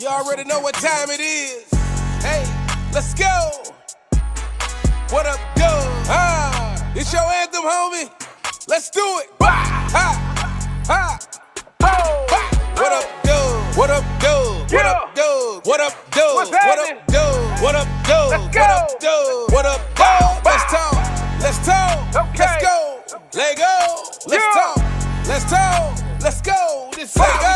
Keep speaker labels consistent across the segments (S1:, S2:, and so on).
S1: You already know what time it is. Hey, let's go. What up, Doug? It's your anthem, homie. Let's do it. What up, Doug? What up, Doug? What up, Doug? What up, Doug? What up, Doug? What up, Doug? What up, Doug? What up, Doug? Let's talk. Let's talk. Let's go. Let go. Let's talk. Let's talk. Let's go. This let go.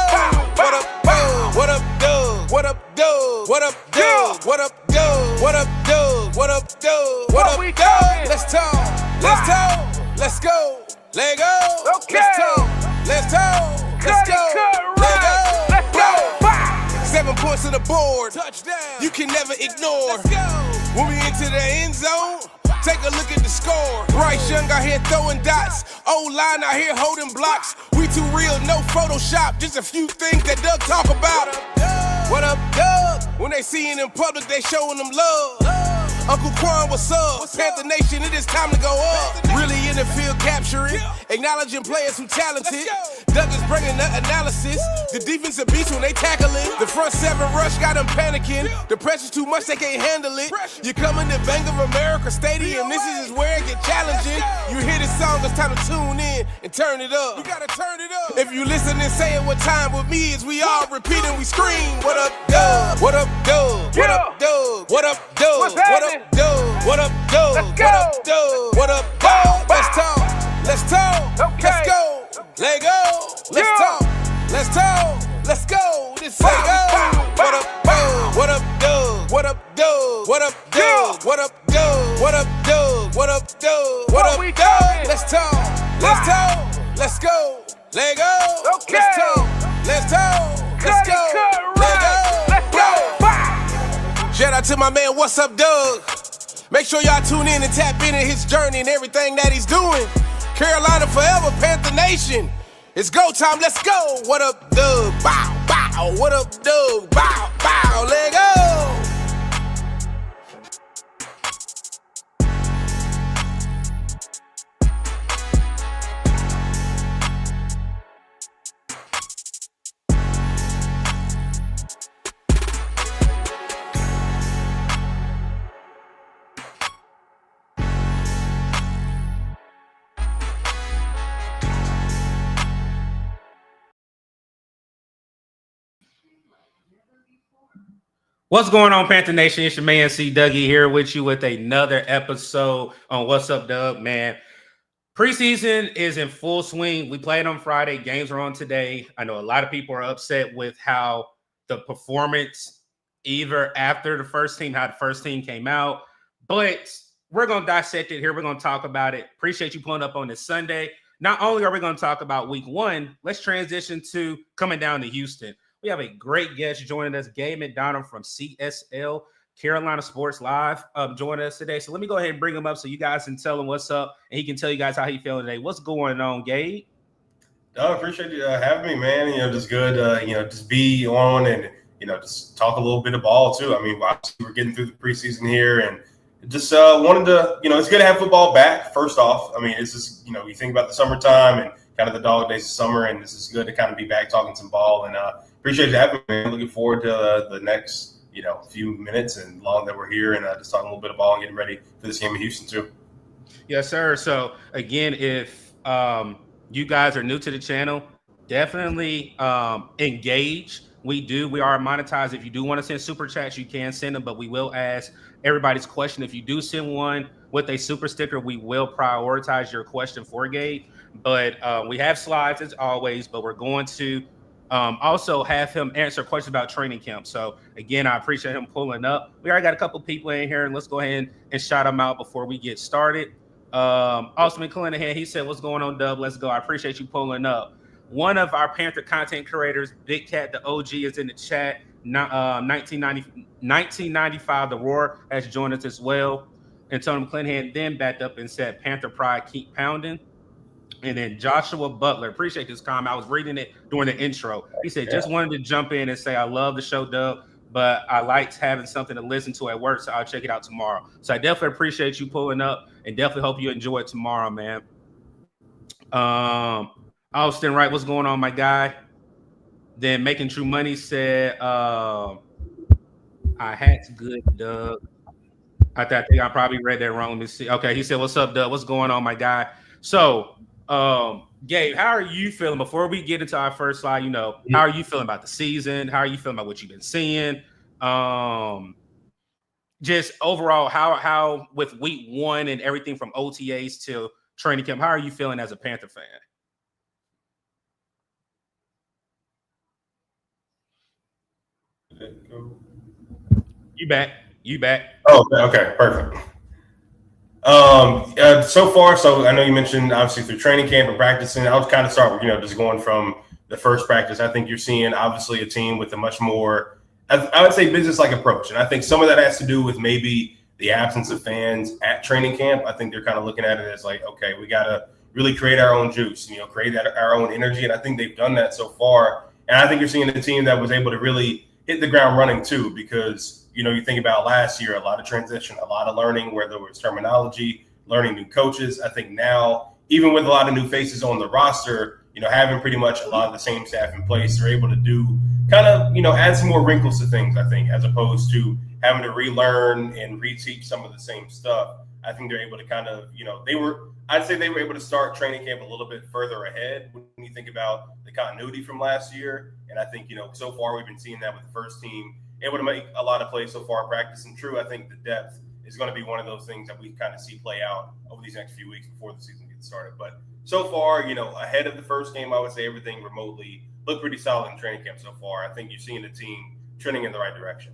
S1: What up, Doug? What up, Doug? What up, Doug? What up, Doug? What up, Doug? What up, Doug? What up, Doug? What up, Doug? Let's talk. Let's talk. Let's go. Let go. Let's talk. Let's talk. Let's go. Let go. Let's go. 7 points on the board. Touchdown. You can never ignore. Let's go. When we into the end zone, take a look at the score. Bryce Young out here throwing dots. O-line out here holding blocks. We too real, no Photoshop. Just a few things that Doug talk about. What up, Doug? When they see it in public, they showing them love. Uncle Quan, what's up? Panther Nation, it is time to go up. Really in the field capturing, acknowledging players who talented. Doug is bringing the analysis. The defensive beats when they tackle it. The front 7 rush got them panicking. The pressure's too much, they can't handle it. You coming to Bank of America Stadium, this is where it get challenging. You hear this song, it's time to tune in and turn it up. You gotta turn it up. If you listen and say it what time with me is, we all repeat and we scream. What up, Doug? What up, Doug? What up, Doug? What up, Doug? What up, Doug? What up, Doug? What up, Doug? What up, Doug? Let's talk. Let's talk. Let's go. Let go. Let's talk. Let's talk. Let's go. This let go. What up, Doug? What up, Doug? What up, Doug? What up, Doug? What up, Doug? What up, Doug? What up, Doug? What up, Doug? Let's talk. Let's talk. Let's go. Let go. Let's talk. Let's talk. Let's go. Let go. Let's go. Shout out to my man, what's up, Doug? Make sure y'all tune in and tap into his journey and everything that he's doing. Carolina forever, Panther Nation. It's go time, let's go. What up, Doug? Bow, bow. What up, Doug? Bow, bow. Let go.
S2: What's going on, Panther Nation? It's your man C Dougie here with you with another episode on What's Up, Doug. Man, preseason is in full swing. We played on Friday. Games are on today. I know a lot of people are upset with how the performance, either after the first team, how the first team came out. But we're going to dissect it here. We're going to talk about it. Appreciate you pulling up on this Sunday. Not only are we going to talk about week 1, let's transition to coming down to Houston. We have a great guest joining us, Gabe McDonald from CSL, Carolina Sports Live, joining us today. So let me go ahead and bring him up so you guys can tell him what's up, and he can tell you guys how he feeling today. What's going on, Gabe?
S3: I appreciate you having me, man. Just good, just be on and, just talk a little bit of ball, too. I mean, obviously we're getting through the preseason here, and just wanted to, it's good to have football back, first off. I mean, it's just, you think about the summertime and kind of the dog days of summer, and this is good to kind of be back talking some ball, and appreciate you having me, man. Looking forward to the next, few minutes and long that we're here and just talking a little bit of ball and getting ready for this game in Houston too.
S2: Yes, sir. So again, if you guys are new to the channel, definitely engage. We are monetized. If you do want to send super chats, you can send them, but we will ask everybody's question. If you do send one with a super sticker, we will prioritize your question for Gabe. But we have slides as always, but we're going to also have him answer questions about training camp. So again, I appreciate him pulling up. We already got a couple people in here, and let's go ahead and shout them out before we get started. Austin McClanahan, he said, "What's going on, Dub? Let's go." I appreciate you pulling up. One of our Panther content creators, Big Cat, the OG, is in the chat. 1995, The Roar has joined us as well. And Tony McClanahan then backed up and said, "Panther pride, keep pounding." And then Joshua Butler, appreciate this comment. I was reading it during the intro. He said, "Just wanted to jump in and say I love the show, Doug, but I liked having something to listen to at work, so I'll check it out tomorrow." So I definitely appreciate you pulling up, and definitely hope you enjoy it tomorrow, man. Austin Wright, what's going on, my guy? Then Making True Money said, I hat's good, Doug. I think I probably read that wrong. Let me see. Okay, he said, "What's up, Doug? What's going on, my guy?" So, Gabe, how are you feeling before we get into our first slide? How are you feeling about the season? How are you feeling about what you've been seeing? Just overall, how with week 1 and everything from OTAs to training camp, how are you feeling as a Panther fan? You back.
S3: Oh, okay, perfect. So far, so I know you mentioned obviously through training camp and practicing. I'll kind of start with just going from the first practice. I think you're seeing obviously a team with a much more, I would say, business-like approach, and I think some of that has to do with maybe the absence of fans at training camp. I think they're kind of looking at it as like, okay, we got to really create our own juice, create our own energy, and I think they've done that so far. And I think you're seeing a team that was able to really hit the ground running too, because you think about last year, a lot of transition, a lot of learning, whether it was terminology, learning new coaches. I think now, even with a lot of new faces on the roster, having pretty much a lot of the same staff in place, they're able to do kind of, add some more wrinkles to things, I think, as opposed to having to relearn and reteach some of the same stuff. I think they're able to kind of, I'd say they were able to start training camp a little bit further ahead when you think about the continuity from last year. And I think, so far we've been seeing that with the first team, able to make a lot of plays so far in practice. And true, I think the depth is going to be one of those things that we kind of see play out over these next few weeks before the season gets started. But so far, ahead of the first game, I would say everything remotely looked pretty solid in training camp so far. I think you're seeing the team trending in the right direction.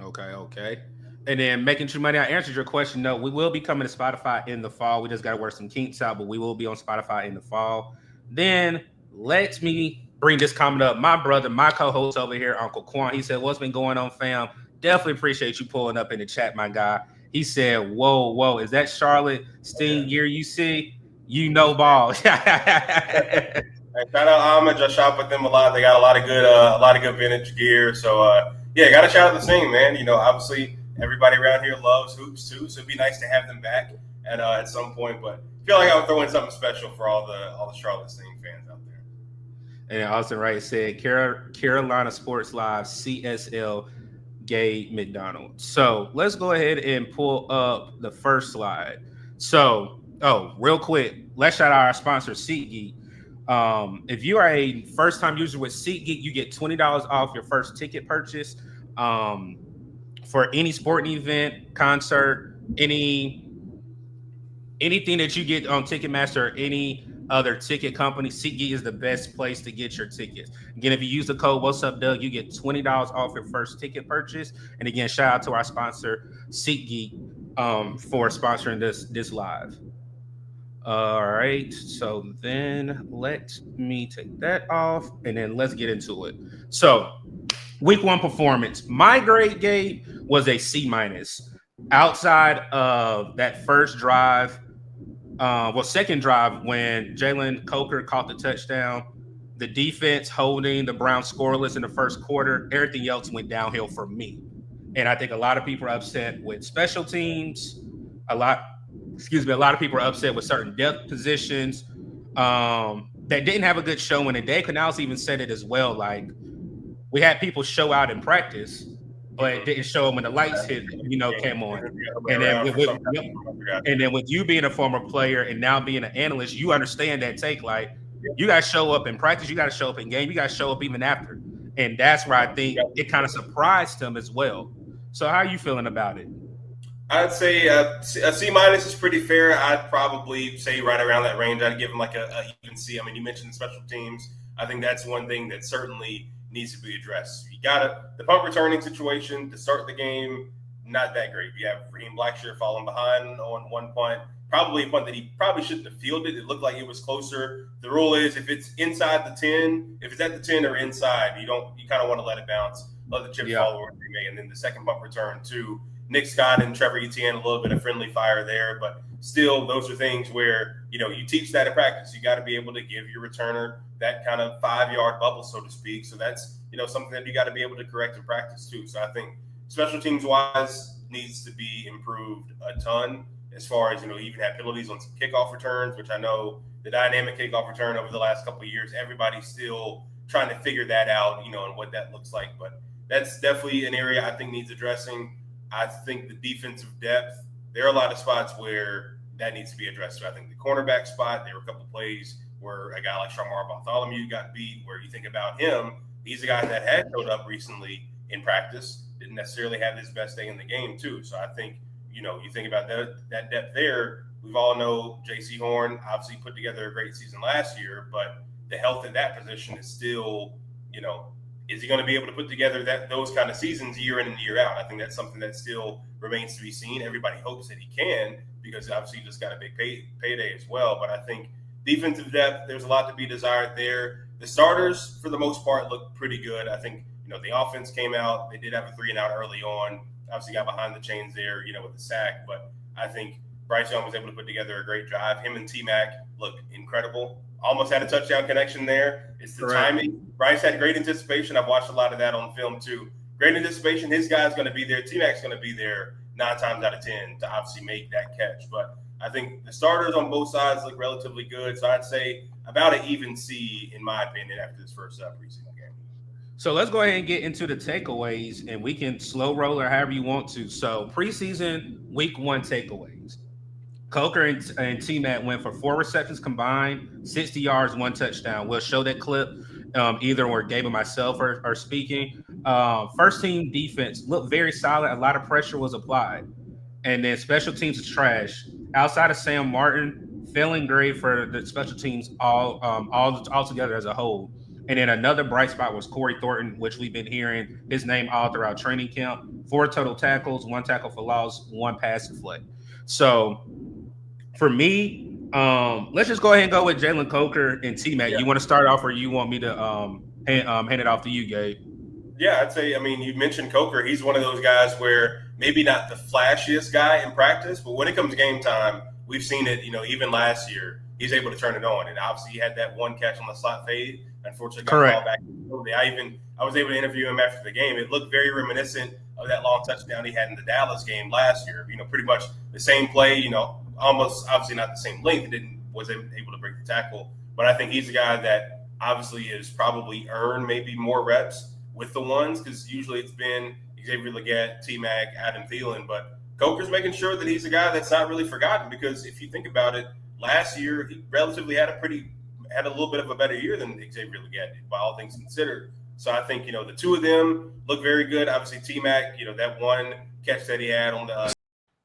S2: Okay. And then Making True Money, I answered your question. No, we will be coming to Spotify in the fall. We just got to work some kinks out, but we will be on Spotify in the fall. Then let me bring this comment up. My brother, my co-host over here, Uncle Quan, he said, "What's been going on, fam? Definitely appreciate you pulling up in the chat, my guy." He said, whoa, is that Charlotte Sting gear you see? Ball.
S3: Shout out Homage. I shop with them a lot. They got a lot of good vintage gear. So got to shout out the Sting, man. Obviously everybody around here loves hoops too, so it'd be nice to have them back at some point. But I feel like I would throw in something special for all the Charlotte Sting fans out there.
S2: And Austin Wright said, Carolina Sports Live, CSL, Gabe McDonald. So let's go ahead and pull up the first slide. So, real quick, let's shout out our sponsor, SeatGeek. If you are a first-time user with SeatGeek, you get $20 off your first ticket purchase for any sporting event, concert, anything that you get on Ticketmaster or any other ticket company. SeatGeek is the best place to get your tickets. Again, if you use the code "What's Up, Doug," you get $20 off your first ticket purchase. And again, shout out to our sponsor, SeatGeek, for sponsoring this live. All right, so then let me take that off, and then let's get into it. So, week 1 performance. My grade, Gabe, was a C-. Outside of that first drive, second drive when Jalen Coker caught the touchdown, the defense holding the Browns scoreless in the first quarter, everything else went downhill for me. And I think a lot of people are upset with special teams. A lot of people are upset with certain depth positions that didn't have a good showing. And Dave Canales even said it as well. Like, we had people show out in practice, but it didn't show them when the lights came on. And then with you being a former player and now being an analyst, you understand that take. Like, you got to show up in practice, you got to show up in game, you got to show up even after. And that's where I think it kind of surprised him as well. So how are you feeling about it?
S3: I'd say a C- is pretty fair. I'd probably say right around that range. I'd give him like a even C. I mean, you mentioned special teams. I think that's one thing that certainly needs to be addressed. You got the punt returning situation to start the game, not that great. You have Raheem Blackshear falling behind on one punt, probably a punt that he probably shouldn't have fielded. It looked like it was closer. The rule is if it's inside the 10, if it's at the 10 or inside, you kind of want to let it bounce, let the chip fall where they may. And then the second punt return to Nick Scott and Trevor Etienne, a little bit of friendly fire there, but still, those are things where, you teach that in practice. You got to be able to give your returner that kind of 5-yard bubble, so to speak. So that's, something that you got to be able to correct in practice too. So I think special teams wise needs to be improved a ton as far as, even have penalties on some kickoff returns, which I know the dynamic kickoff return over the last couple of years, everybody still trying to figure that out, and what that looks like. But that's definitely an area I think needs addressing. I think the defensive depth, there are a lot of spots where that needs to be addressed. So I think the cornerback spot, there were a couple of plays where a guy like Shamar Bartholomew got beat, where you think about him, he's a guy that had showed up recently in practice, didn't necessarily have his best day in the game too. So I think, you think about that depth there. We've all know J.C. Horn obviously put together a great season last year, but the health in that position is still, is he going to be able to put together those kind of seasons year in and year out? I think that's something that still remains to be seen. Everybody hopes that he can, because obviously he just got a big payday as well. But I think defensive depth, there's a lot to be desired there. The starters, for the most part, look pretty good. I think, the offense came out. They did have a 3-and-out early on. Obviously got behind the chains there, with the sack. But I think Bryce Young was able to put together a great drive. Him and T-Mac look incredible. Almost had a touchdown connection there. It's the timing. Bryce had great anticipation. I've watched a lot of that on film too. Great anticipation. His guy's going to be there. T-Mac's going to be there 9 times out of 10 to obviously make that catch. But I think the starters on both sides look relatively good. So I'd say about an even C, in my opinion, after this first preseason game.
S2: So let's go ahead and get into the takeaways, and we can slow roll or however you want to. So preseason week 1 takeaways. Coker and T-Mac went for 4 receptions combined, 60 yards, 1 touchdown. We'll show that clip either where Gabe and myself are speaking. First team defense looked very solid. A lot of pressure was applied. And then special teams is trash. Outside of Sam Martin, failing grade for the special teams all together as a whole. And then another bright spot was Corey Thornton, which we've been hearing his name all throughout training camp. 4 total tackles, 1 tackle for loss, 1 pass deflect. So for me, let's just go ahead and go with Jalen Coker and T-Mac. Yeah. You want to start off, or you want me to hand it off to you, Gabe?
S3: Yeah, I'd say, you mentioned Coker. He's one of those guys where maybe not the flashiest guy in practice, but when it comes game time, we've seen it, even last year, he's able to turn it on. And obviously he had that 1 catch on the slot fade. Unfortunately, got called back. I was able to interview him after the game. It looked very reminiscent of that long touchdown he had in the Dallas game last year. Pretty much the same play, almost obviously not the same length. Was able to break the tackle. But I think he's a guy that obviously has probably earned maybe more reps with the ones, because usually it's been Xavier Legette, T-Mac, Adam Thielen. But Coker's making sure that he's a guy that's not really forgotten, because if you think about it, last year he relatively had a little bit of a better year than Xavier Legette, by all things considered. So I think, the two of them look very good. Obviously, T-Mac, that 1 catch that he had on the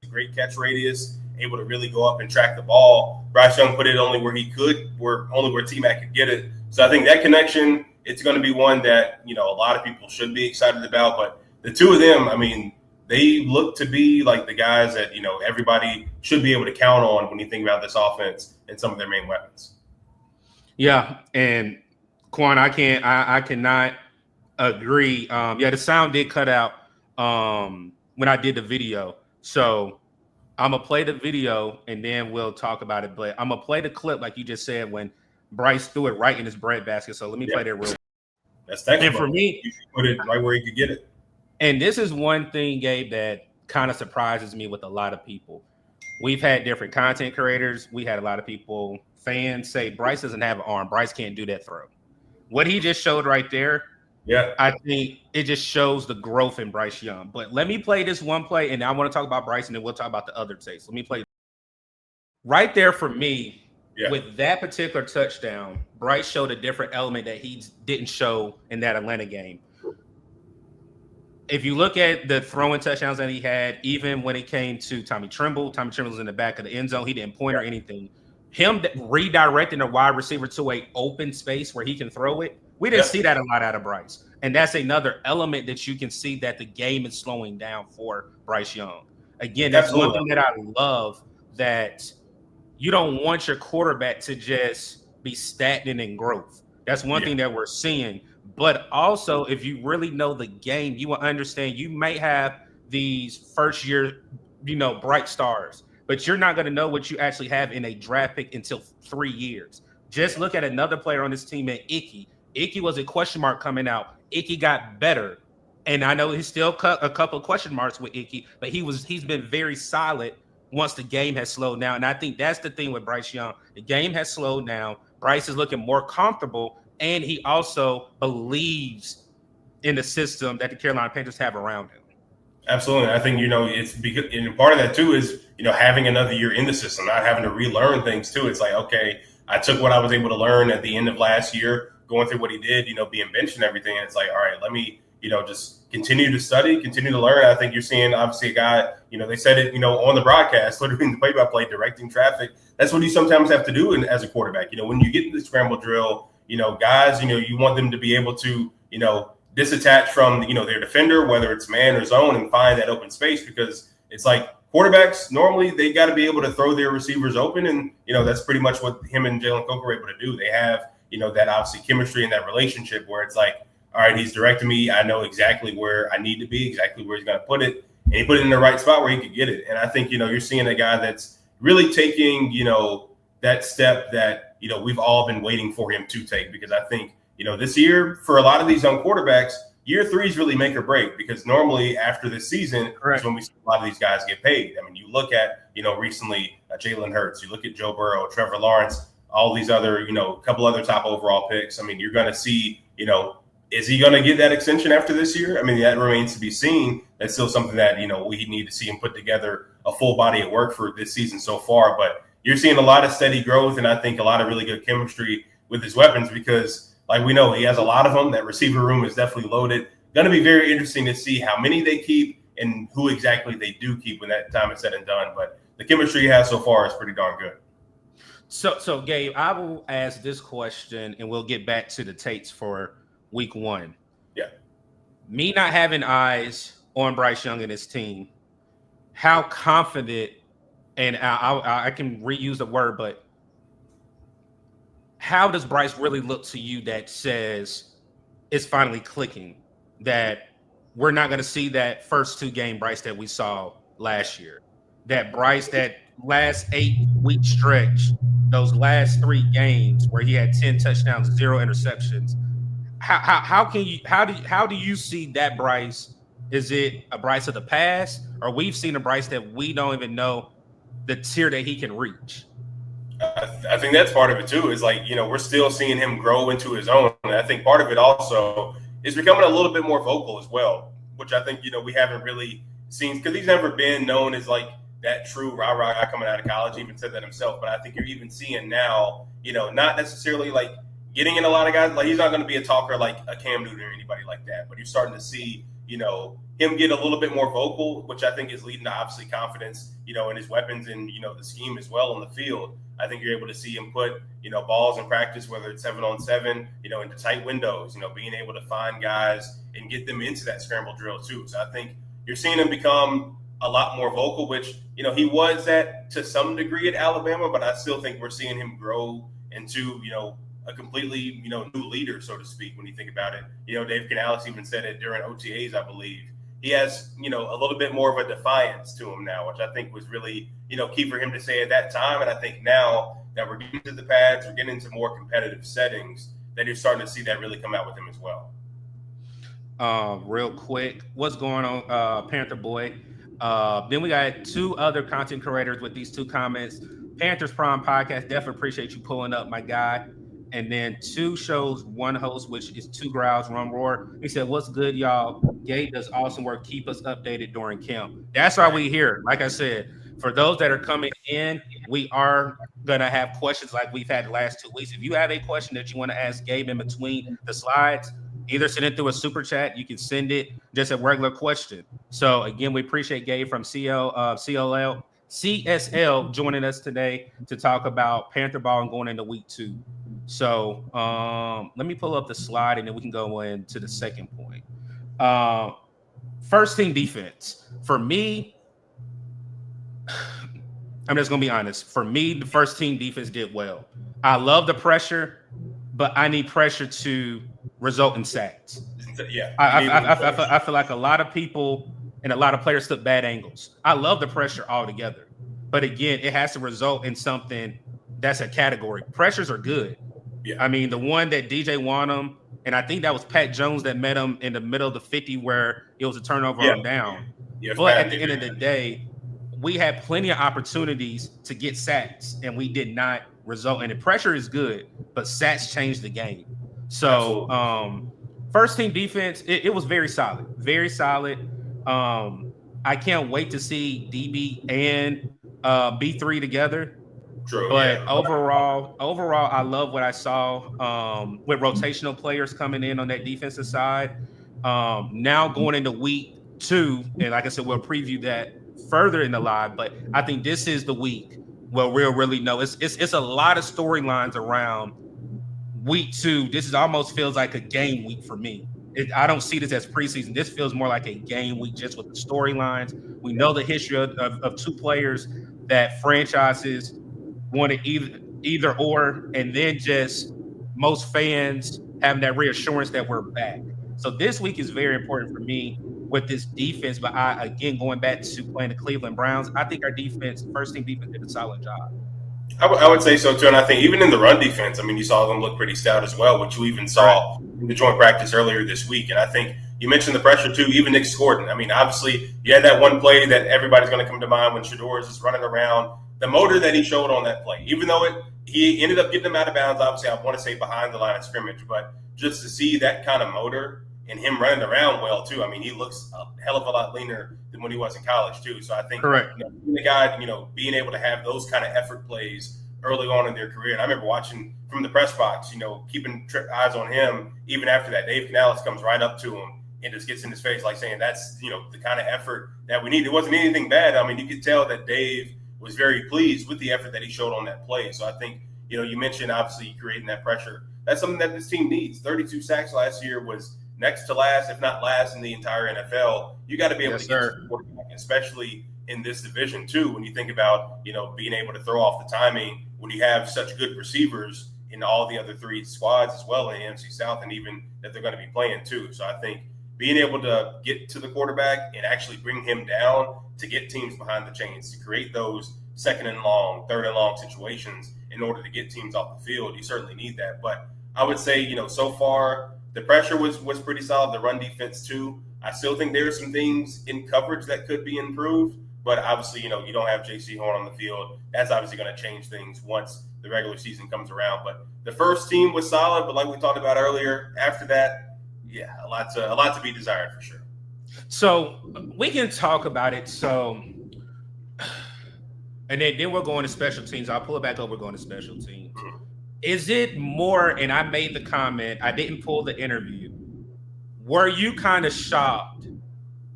S3: great catch radius, able to really go up and track the ball. Bryce Young put it only where he could, only where T-Mac could get it. So I think that connection, it's going to be one that, a lot of people should be excited about. But the two of them, they look to be like the guys that, everybody should be able to count on when you think about this offense and some of their main weapons.
S2: Yeah, and Quan, I cannot agree. The sound did cut out when I did the video. So I'm going to play the video and then we'll talk about it. But I'm going to play the clip, like you just said, when Bryce threw it right in his breadbasket. So let me play that real quick.
S3: That's technical.
S2: And for me,
S3: you should put it right where he could get it.
S2: And this is one thing, Gabe, that kind of surprises me with a lot of people. We've had different content creators. We had a lot of people, fans, say Bryce doesn't have an arm. Bryce can't do that throw. What he just showed right there, I think it just shows the growth in Bryce Young. But let me play this one play, and I want to talk about Bryce, and then we'll talk about the other takes. Let me play. Right there for me, with that particular touchdown, Bryce showed a different element that he didn't show in that Atlanta game. If you look at the throwing touchdowns that he had, even when it came to Tommy Tremble was in the back of the end zone. He didn't point or anything. Him redirecting a wide receiver to an open space where he can throw it, we didn't see that a lot out of Bryce. And that's another element that you can see that the game is slowing down for Bryce Young. Again, that's one thing that I love, that you don't want your quarterback to just be stagnant in growth. That's one thing that we're seeing. But also, if you really know the game, you will understand you may have these first year, bright stars, but you're not going to know what you actually have in a draft pick until 3 years. Just look at another player on this team, at Icky. Icky was a question mark coming out. Icky got better. And I know he's still a couple of question marks with Icky, but he's been very solid once the game has slowed down. And I think that's the thing with Bryce Young. The game has slowed down. Bryce is looking more comfortable. and he also believes in the system that the Carolina Panthers have around him.
S3: Absolutely. I think, it's because, and part of that too is, having another year in the system, not having to relearn things too. It's like, okay, I took what I was able to learn at the end of last year, going through what he did, being benched and everything. And it's like, all right, let me, just continue to study, continue to learn. I think you're seeing obviously a guy, they said it, on the broadcast, literally in the play-by-play, directing traffic. That's what you sometimes have to do as a quarterback. When you get in the scramble drill, guys, you want them to be able to, disattach from, their defender, whether it's man or zone, and find that open space, because it's like quarterbacks, normally they got to be able to throw their receivers open. And, that's pretty much what him and Jalen Coker were able to do. They have, that obviously chemistry and that relationship where it's like, all right, he's directing me. I know exactly where I need to be, exactly where he's going to put it. And he put it in the right spot where he could get it. And I think, you're seeing a guy that's really taking, that step that, we've all been waiting for him to take, because I think, this year, for a lot of these young quarterbacks, year 3 is really make or break, because normally after this season is when we see a lot of these guys get paid. I mean, you look at, recently Jalen Hurts, you look at Joe Burrow, Trevor Lawrence, all these other, a couple other top overall picks. I mean, you're going to see, is he going to get that extension after this year? I mean, that remains to be seen. That's still something that, we need to see him put together a full body of work for this season so far. But you're seeing a lot of steady growth, and I think a lot of really good chemistry with his weapons, because like we know, he has a lot of them. That receiver room is definitely loaded. Going to be very interesting to see how many they keep and who exactly they do keep when that time is said and done. But the chemistry he has so far is pretty darn good.
S2: So Gabe, I will ask this question, and we'll get back to the Tates for week 1.
S3: Yeah.
S2: Me not having eyes on Bryce Young and his team, how confident, and I can reuse the word, but how does Bryce really look to you that says it's finally clicking, that we're not going to see that first 2 game Bryce that we saw last year, that Bryce, that last 8-week stretch, those last 3 games where he had 10 touchdowns, 0 interceptions? How do you see that Bryce? Is it a Bryce of the past, or we've seen a Bryce that we don't even know the tier that he can reach?
S3: I think that's part of it too, is like, we're still seeing him grow into his own. And I think part of it also is becoming a little bit more vocal as well, which I think, we haven't really seen, because he's never been known as like that true rah-rah guy coming out of college. He even said that himself. But I think you're even seeing now, not necessarily like getting in a lot of guys. Like, he's not going to be a talker like a Cam Newton or anybody like that. But you're starting to see, him get a little bit more vocal, which I think is leading to obviously confidence, in his weapons and, the scheme as well on the field. I think you're able to see him put, balls in practice, whether it's 7-on-7, into tight windows, being able to find guys and get them into that scramble drill too. So I think you're seeing him become a lot more vocal, which, he was that to some degree at Alabama, but I still think we're seeing him grow into, a completely, new leader, so to speak, when you think about it. Dave Canales even said it during OTAs, I believe. He has, a little bit more of a defiance to him now, which I think was really, key for him to say at that time. And I think now that we're getting to the pads, we're getting into more competitive settings, that you're starting to see that really come out with him as well.
S2: Real quick, what's going on, Panther Boy? Then we got 2 other content creators with these 2 comments. Panthers Prime Podcast, definitely appreciate you pulling up, my guy. And then 2 shows, 1 host, which is 2 Growls, 1 Roar. He said, "What's good, y'all? Gabe does awesome work. Keep us updated during camp." That's why we here. Like I said, for those that are coming in, we are going to have questions like we've had the last 2 weeks. If you have a question that you want to ask Gabe in between the slides, either send it through a super chat. You can send it just a regular question. So, again, we appreciate Gabe from CSL joining us today to talk about Panther ball and going into week 2. So let me pull up the slide, and then we can go into the second point. First team defense. For me, I'm just going to be honest. For me, the first team defense did well. I love the pressure, but I need pressure to result in sacks.
S3: Yeah,
S2: I feel like a lot of people and a lot of players took bad angles. I love the pressure altogether. But again, it has to result in something that's a category. Pressures are good.
S3: Yeah.
S2: I mean, the one that DJ won him, and I think that was Pat Jones that met him in the middle of the 50 where it was a turnover on down.
S3: Yeah,
S2: but at the end of the day, we had plenty of opportunities to get sacks, and we did not result in it. Pressure is good, but sacks change the game. So, first team defense, it was very solid, very solid. I can't wait to see DB and B3 together.
S3: True,
S2: But
S3: yeah.
S2: overall, I love what I saw with rotational players coming in on that defensive side. Now going into week 2, and like I said, we'll preview that further in the live. But I think this is the week where we'll really know. It's a lot of storylines around week 2. This is almost feels like a game week for me. I don't see this as preseason. This feels more like a game week just with the storylines. We know the history of 2 players that franchises wanted either or, and then just most fans having that reassurance that we're back. So this week is very important for me with this defense. But again, going back to playing the Cleveland Browns, I think our defense, first team defense, did a solid job.
S3: I would say so too, and I think even in the run defense, I mean, you saw them look pretty stout as well, which you even saw in the joint practice earlier this week. And I think you mentioned the pressure too. Even Nick Gordon. I mean, obviously, you had that one play that everybody's going to come to mind when Shedeur is just running around. The motor that he showed on that play, even though he ended up getting him out of bounds. Obviously, I want to say behind the line of scrimmage, but just to see that kind of motor and him running around well too. I mean, he looks a hell of a lot leaner than when he was in college too. So I think the guy, being able to have those kind of effort plays early on in their career. And I remember watching from the press box, keeping eyes on him even after that. Dave Canales comes right up to him and just gets in his face like saying that's, the kind of effort that we need. It wasn't anything bad. I mean, you could tell that Dave was very pleased with the effort that he showed on that play. So I think, you mentioned obviously creating that pressure. That's something that this team needs. 32 sacks last year was next to last, if not last, in the entire NFL. You got to be able to get to the quarterback, especially in this division too. When you think about, being able to throw off the timing when you have such good receivers in all the other 3 squads as well in the NFC South, and even that they're going to be playing too. So I think being able to get to the quarterback and actually bring him down to get teams behind the chains, to create those 2nd and long, 3rd and long situations in order to get teams off the field, you certainly need that. But I would say, so far the pressure was pretty solid. The run defense too. I still think there are some things in coverage that could be improved. But obviously, you don't have J.C. Horn on the field. That's obviously going to change things once the regular season comes around. But the first team was solid. But like we talked about earlier, after that, yeah, a lot to be desired for sure.
S2: So we can talk about it. So, and then we're going to special teams. I'll pull it back over. We're going to special teams. Is it more? And I made the comment. I didn't pull the interview. Were you kind of shocked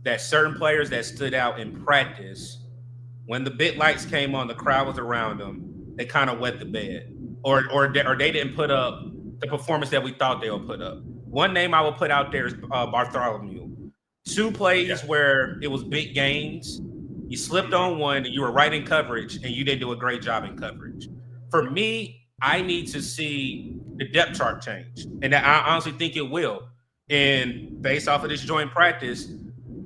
S2: that certain players that stood out in practice, when the big lights came on, the crowd was around them, they kind of wet the bed, or they didn't put up the performance that we thought they would put up? One name I will put out there is Bartholomew. 2 plays where it was big gains. You slipped on one, and you were right in coverage, and you didn't do a great job in coverage. For me, I need to see the depth chart change, and I honestly think it will. And based off of this joint practice,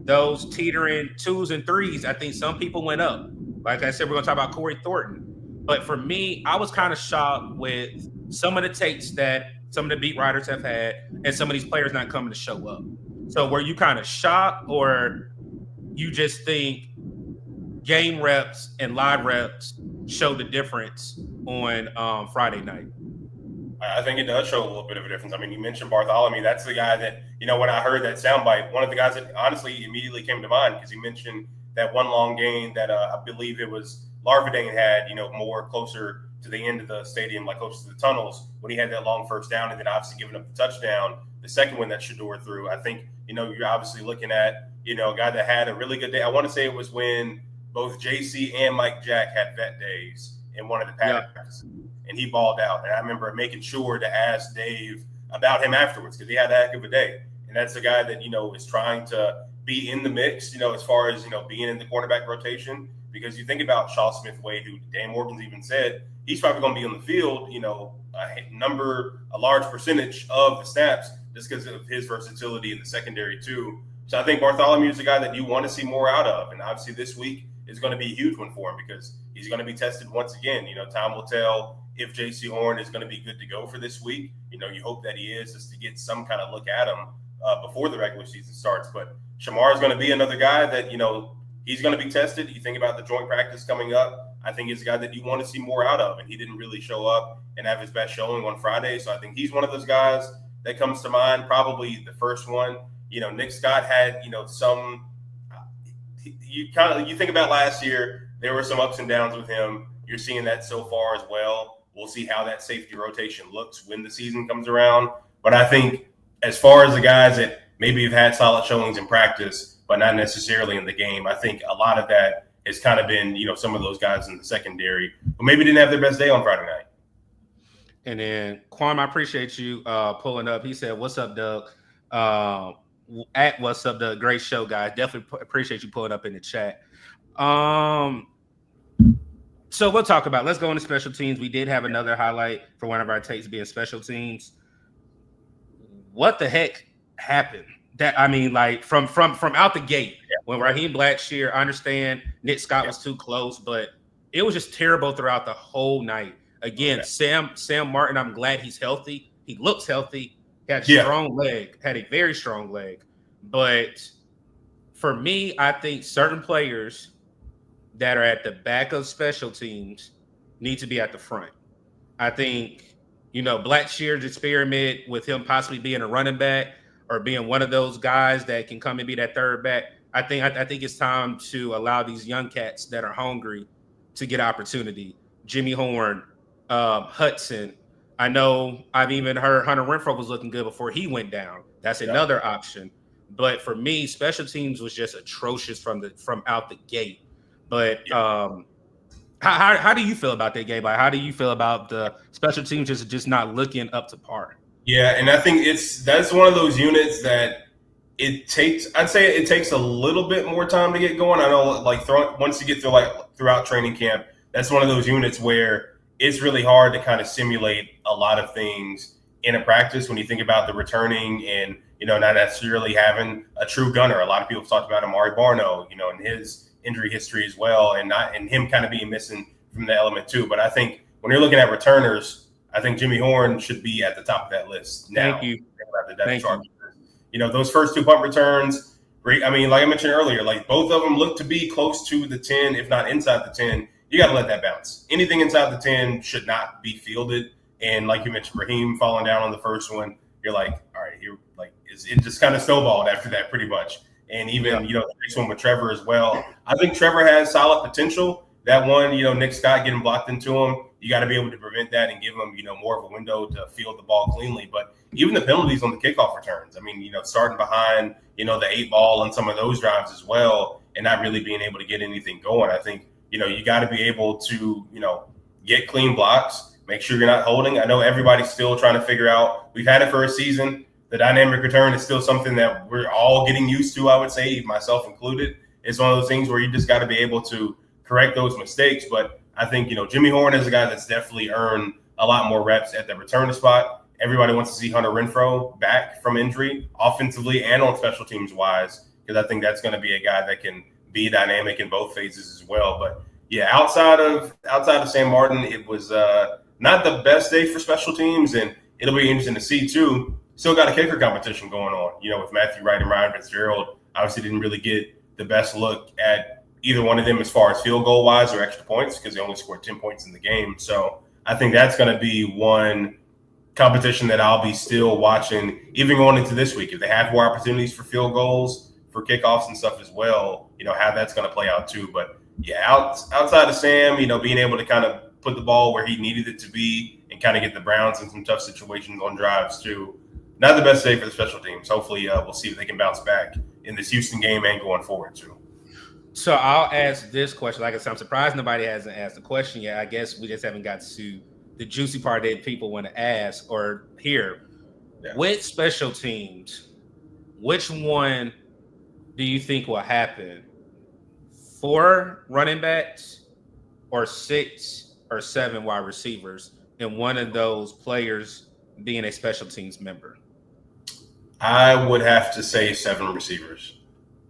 S2: those teetering 2s and 3s, I think some people went up. Like I said, we're going to talk about Corey Thornton. But for me, I was kind of shocked with some of the takes that some of the beat writers have had and some of these players not coming to show up. So were you kind of shocked, or you just think game reps and live reps show the difference on Friday night?
S3: I think it does show a little bit of a difference. I mean, you mentioned Bartholomew. That's the guy that, when I heard that soundbite, one of the guys that honestly immediately came to mind, because he mentioned that one long gain that I believe it was Larvadane had, more closer to the end of the stadium, like close to the tunnels, when he had that long first down and then obviously giving up the touchdown, the second one that Shedeur threw. I think, you're obviously looking at, a guy that had a really good day. I want to say it was when both JC and Mike Jack had vet days in one of the practices. And he balled out. And I remember making sure to ask Dave about him afterwards because he had a heck of a day. And that's a guy that, is trying to be in the mix, as far as, being in the cornerback rotation. Because you think about Shaw Smith-Wade, who Dan Morgan's even said he's probably going to be on the field, a large percentage of the snaps just because of his versatility in the secondary too. So I think Bartholomew is a guy that you want to see more out of. And obviously this week is going to be a huge one for him because he's going to be tested once again. Time will tell if J.C. Horn is going to be good to go for this week. You hope that he is, just to get some kind of look at him before the regular season starts. But Shamar is going to be another guy that, he's going to be tested. You think about the joint practice coming up. I think he's a guy that you want to see more out of, and he didn't really show up and have his best showing on Friday. So I think he's one of those guys that comes to mind. Probably the first one. Nick Scott had some. You think about last year, there were some ups and downs with him. You're seeing that so far as well. We'll see how that safety rotation looks when the season comes around. But I think as far as the guys that maybe have had solid showings in practice, but not necessarily in the game, I think a lot of that has kind of been, some of those guys in the secondary who maybe didn't have their best day on Friday night.
S2: And then, Kwame, I appreciate you pulling up. He said, "What's up, Doug?" At What's Up, Doug? Great show, guys. Definitely appreciate you pulling up in the chat. So we'll talk about. Let's go into special teams. We did have another highlight for one of our takes being special teams. What the heck happened? From out the gate when Raheem Blackshear. I understand Nick Scott was too close, but it was just terrible throughout the whole night. Again, Sam Martin, I'm glad he's healthy. He looks healthy. He had a very strong leg. But for me, I think certain players that are at the back of special teams need to be at the front. I think, Blackshear's experiment with him possibly being a running back or being one of those guys that can come and be that third back. I think it's time to allow these young cats that are hungry to get opportunity. Jimmy Horn, Hudson. I know I've even heard Hunter Renfrow was looking good before he went down. That's another option. But for me, special teams was just atrocious from out the gate. But how do you feel about that, Gabe? Like, how do you feel about the special teams just not looking up to par?
S3: Yeah, and I think that's one of those units that I'd say it takes a little bit more time to get going. I know, once you get throughout training camp, that's one of those units where it's really hard to kind of simulate a lot of things in a practice when you think about the returning and, not necessarily having a true gunner. A lot of people have talked about Amari Barno, and his injury history as well, and him kind of being missing from the element too. But I think when you're looking at returners, I think Jimmy Horn should be at the top of that list now.
S2: Thank you.
S3: Thank you. Those first 2 punt returns, great. I mean, like I mentioned earlier, both of them look to be close to the 10, if not inside the 10. You got to let that bounce. Anything inside the 10 should not be fielded. And like you mentioned, Raheem falling down on the first one, you're like, all right, here, it just kind of snowballed after that pretty much. And even, the next one with Trevor as well. I think Trevor has solid potential. That one, Nick Scott getting blocked into him, you got to be able to prevent that and give him, more of a window to field the ball cleanly. But even the penalties on the kickoff returns, starting behind, the 8 ball on some of those drives as well and not really being able to get anything going. I think, you got to be able to, get clean blocks, make sure you're not holding. I know everybody's still trying to figure out. We've had it for a season. The dynamic return is still something that we're all getting used to, I would say, myself included. It's one of those things where you just got to be able to correct those mistakes. But I think, Jimmy Horn is a guy that's definitely earned a lot more reps at the returner spot. Everybody wants to see Hunter Renfrow back from injury, offensively and on special teams wise, because I think that's going to be a guy that can be dynamic in both phases as well. But yeah, outside of Sam Martin, it was not the best day for special teams, and it'll be interesting to see too. Still got a kicker competition going on, with Matthew Wright and Ryan Fitzgerald. Obviously didn't really get the best look at either one of them as far as field goal wise or extra points because they only scored 10 points in the game. So I think that's going to be one competition that I'll be still watching even going into this week. If they have more opportunities for field goals, for kickoffs and stuff as well, how that's going to play out too. But yeah, outside of Sam, being able to kind of put the ball where he needed it to be and kind of get the Browns in some tough situations on drives too. Not the best day for the special teams. Hopefully, we'll see if they can bounce back in this Houston game and going forward too.
S2: So I'll ask this question. Like I said, I'm surprised nobody hasn't asked the question yet. I guess we just haven't got to the juicy part that people want to ask or hear. Yeah. With special teams, which one do you think will happen? 4 running backs or 6 or 7 wide receivers, and one of those players being a special teams member?
S3: I would have to say 7 receivers.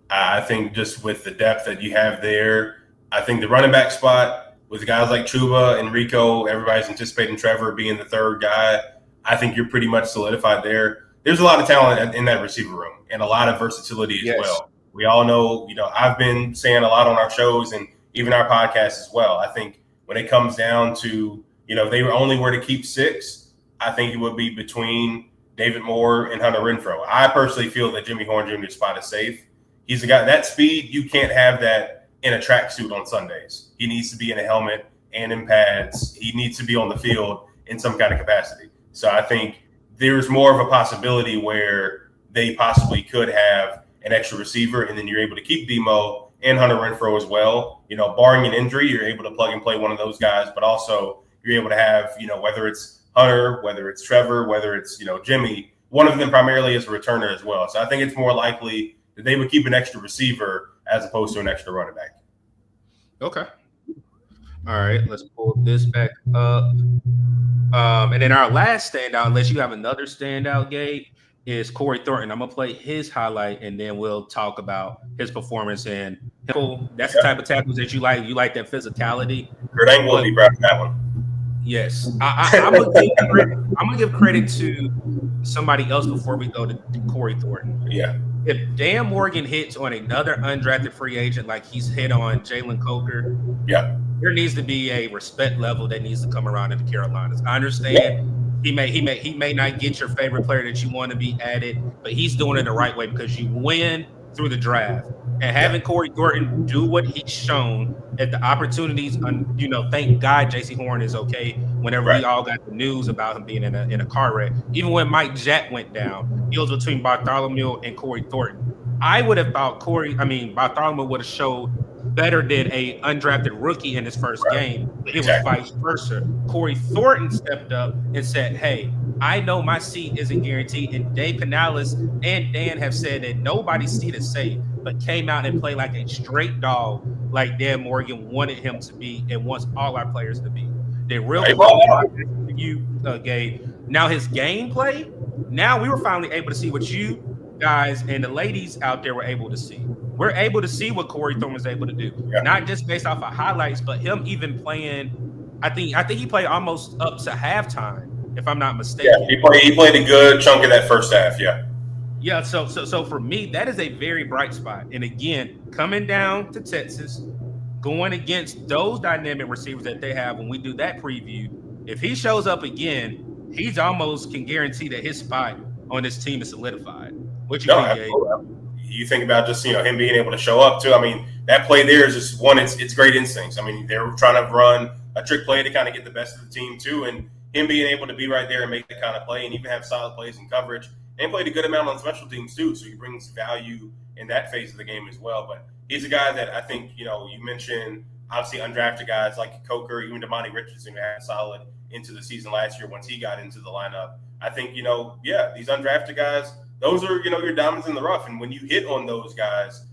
S3: I think just with the depth that you have there, I think the running back spot with guys like Chuba and Rico, everybody's anticipating Trevor being the third guy. I think you're pretty much solidified there. There's a lot of talent in that receiver room and a lot of versatility as well. We all know, I've been saying a lot on our shows and even our podcast as well. I think when it comes down to, if they only were to keep 6, I think it would be between David Moore, and Hunter Renfrow. I personally feel that Jimmy Horn Jr.'s spot is safe. He's a guy that speed. You can't have that in a tracksuit on Sundays. He needs to be in a helmet and in pads. He needs to be on the field in some kind of capacity. So I think there's more of a possibility where they possibly could have an extra receiver, and then you're able to keep Demo and Hunter Renfrow as well. Barring an injury, you're able to plug and play one of those guys, but also you're able to have, whether it's Hunter, whether it's Trevor, whether it's, Jimmy, one of them primarily is a returner as well. So I think it's more likely that they would keep an extra receiver as opposed to an extra running back.
S2: Okay. All right, let's pull this back up. And then our last standout, unless you have another standout, Gabe, is Corey Thornton. I'm going to play his highlight, and then we'll talk about his performance. And that's the type of tackles that you like. You like that physicality.
S3: Kurt Angle will be proud of that one.
S2: Yes. I'm going to give credit to somebody else before we go to Corey Thornton.
S3: Yeah.
S2: If Dan Morgan hits on another undrafted free agent like he's hit on Jalen Coker, there needs to be a respect level that needs to come around in the Carolinas. I understand he may not get your favorite player that you want to be added, but he's doing it the right way because you win through the draft. And having Corey Thornton do what he's shown at the opportunities, thank God J.C. Horn is okay whenever we all got the news about him being in a car wreck. Even when Mike Jack went down, it was between Bartholomew and Corey Thornton. I would have thought Bartholomew would have showed better than a undrafted rookie in his first game. It was vice versa. Corey Thornton stepped up and said, hey, I know my seat isn't guaranteed. And Dave Canales and Dan have said that nobody's seat is safe, but came out and played like a straight dog, like Dan Morgan wanted him to be and wants all our players to be. They're real to you, Gabe. Now his gameplay, now we were finally able to see what you guys and the ladies out there were able to see. We're able to see what Corey Thornton was able to do, not just based off of highlights, but him even playing. I think he played almost up to halftime, if I'm not mistaken.
S3: Yeah, he played a good chunk of that first half.
S2: Yeah. So for me, that is a very bright spot. And again, coming down to Texas, going against those dynamic receivers that they have when we do that preview, if he shows up again, he's almost can guarantee that his spot on this team is solidified. What you think, Gabe?
S3: You think about just him being able to show up too. I mean, that play there is just one. It's great instincts. I mean, they're trying to run a trick play to kind of get the best of the team too, and him being able to be right there and make that kind of play, and even have solid plays in coverage, and played a good amount on special teams too. So he brings value in that phase of the game as well. But he's a guy that I think you mentioned obviously undrafted guys like Coker, even Damani Richardson, who had solid into the season last year once he got into the lineup. I think these undrafted guys. Those are, your diamonds in the rough. And when you hit on those guys,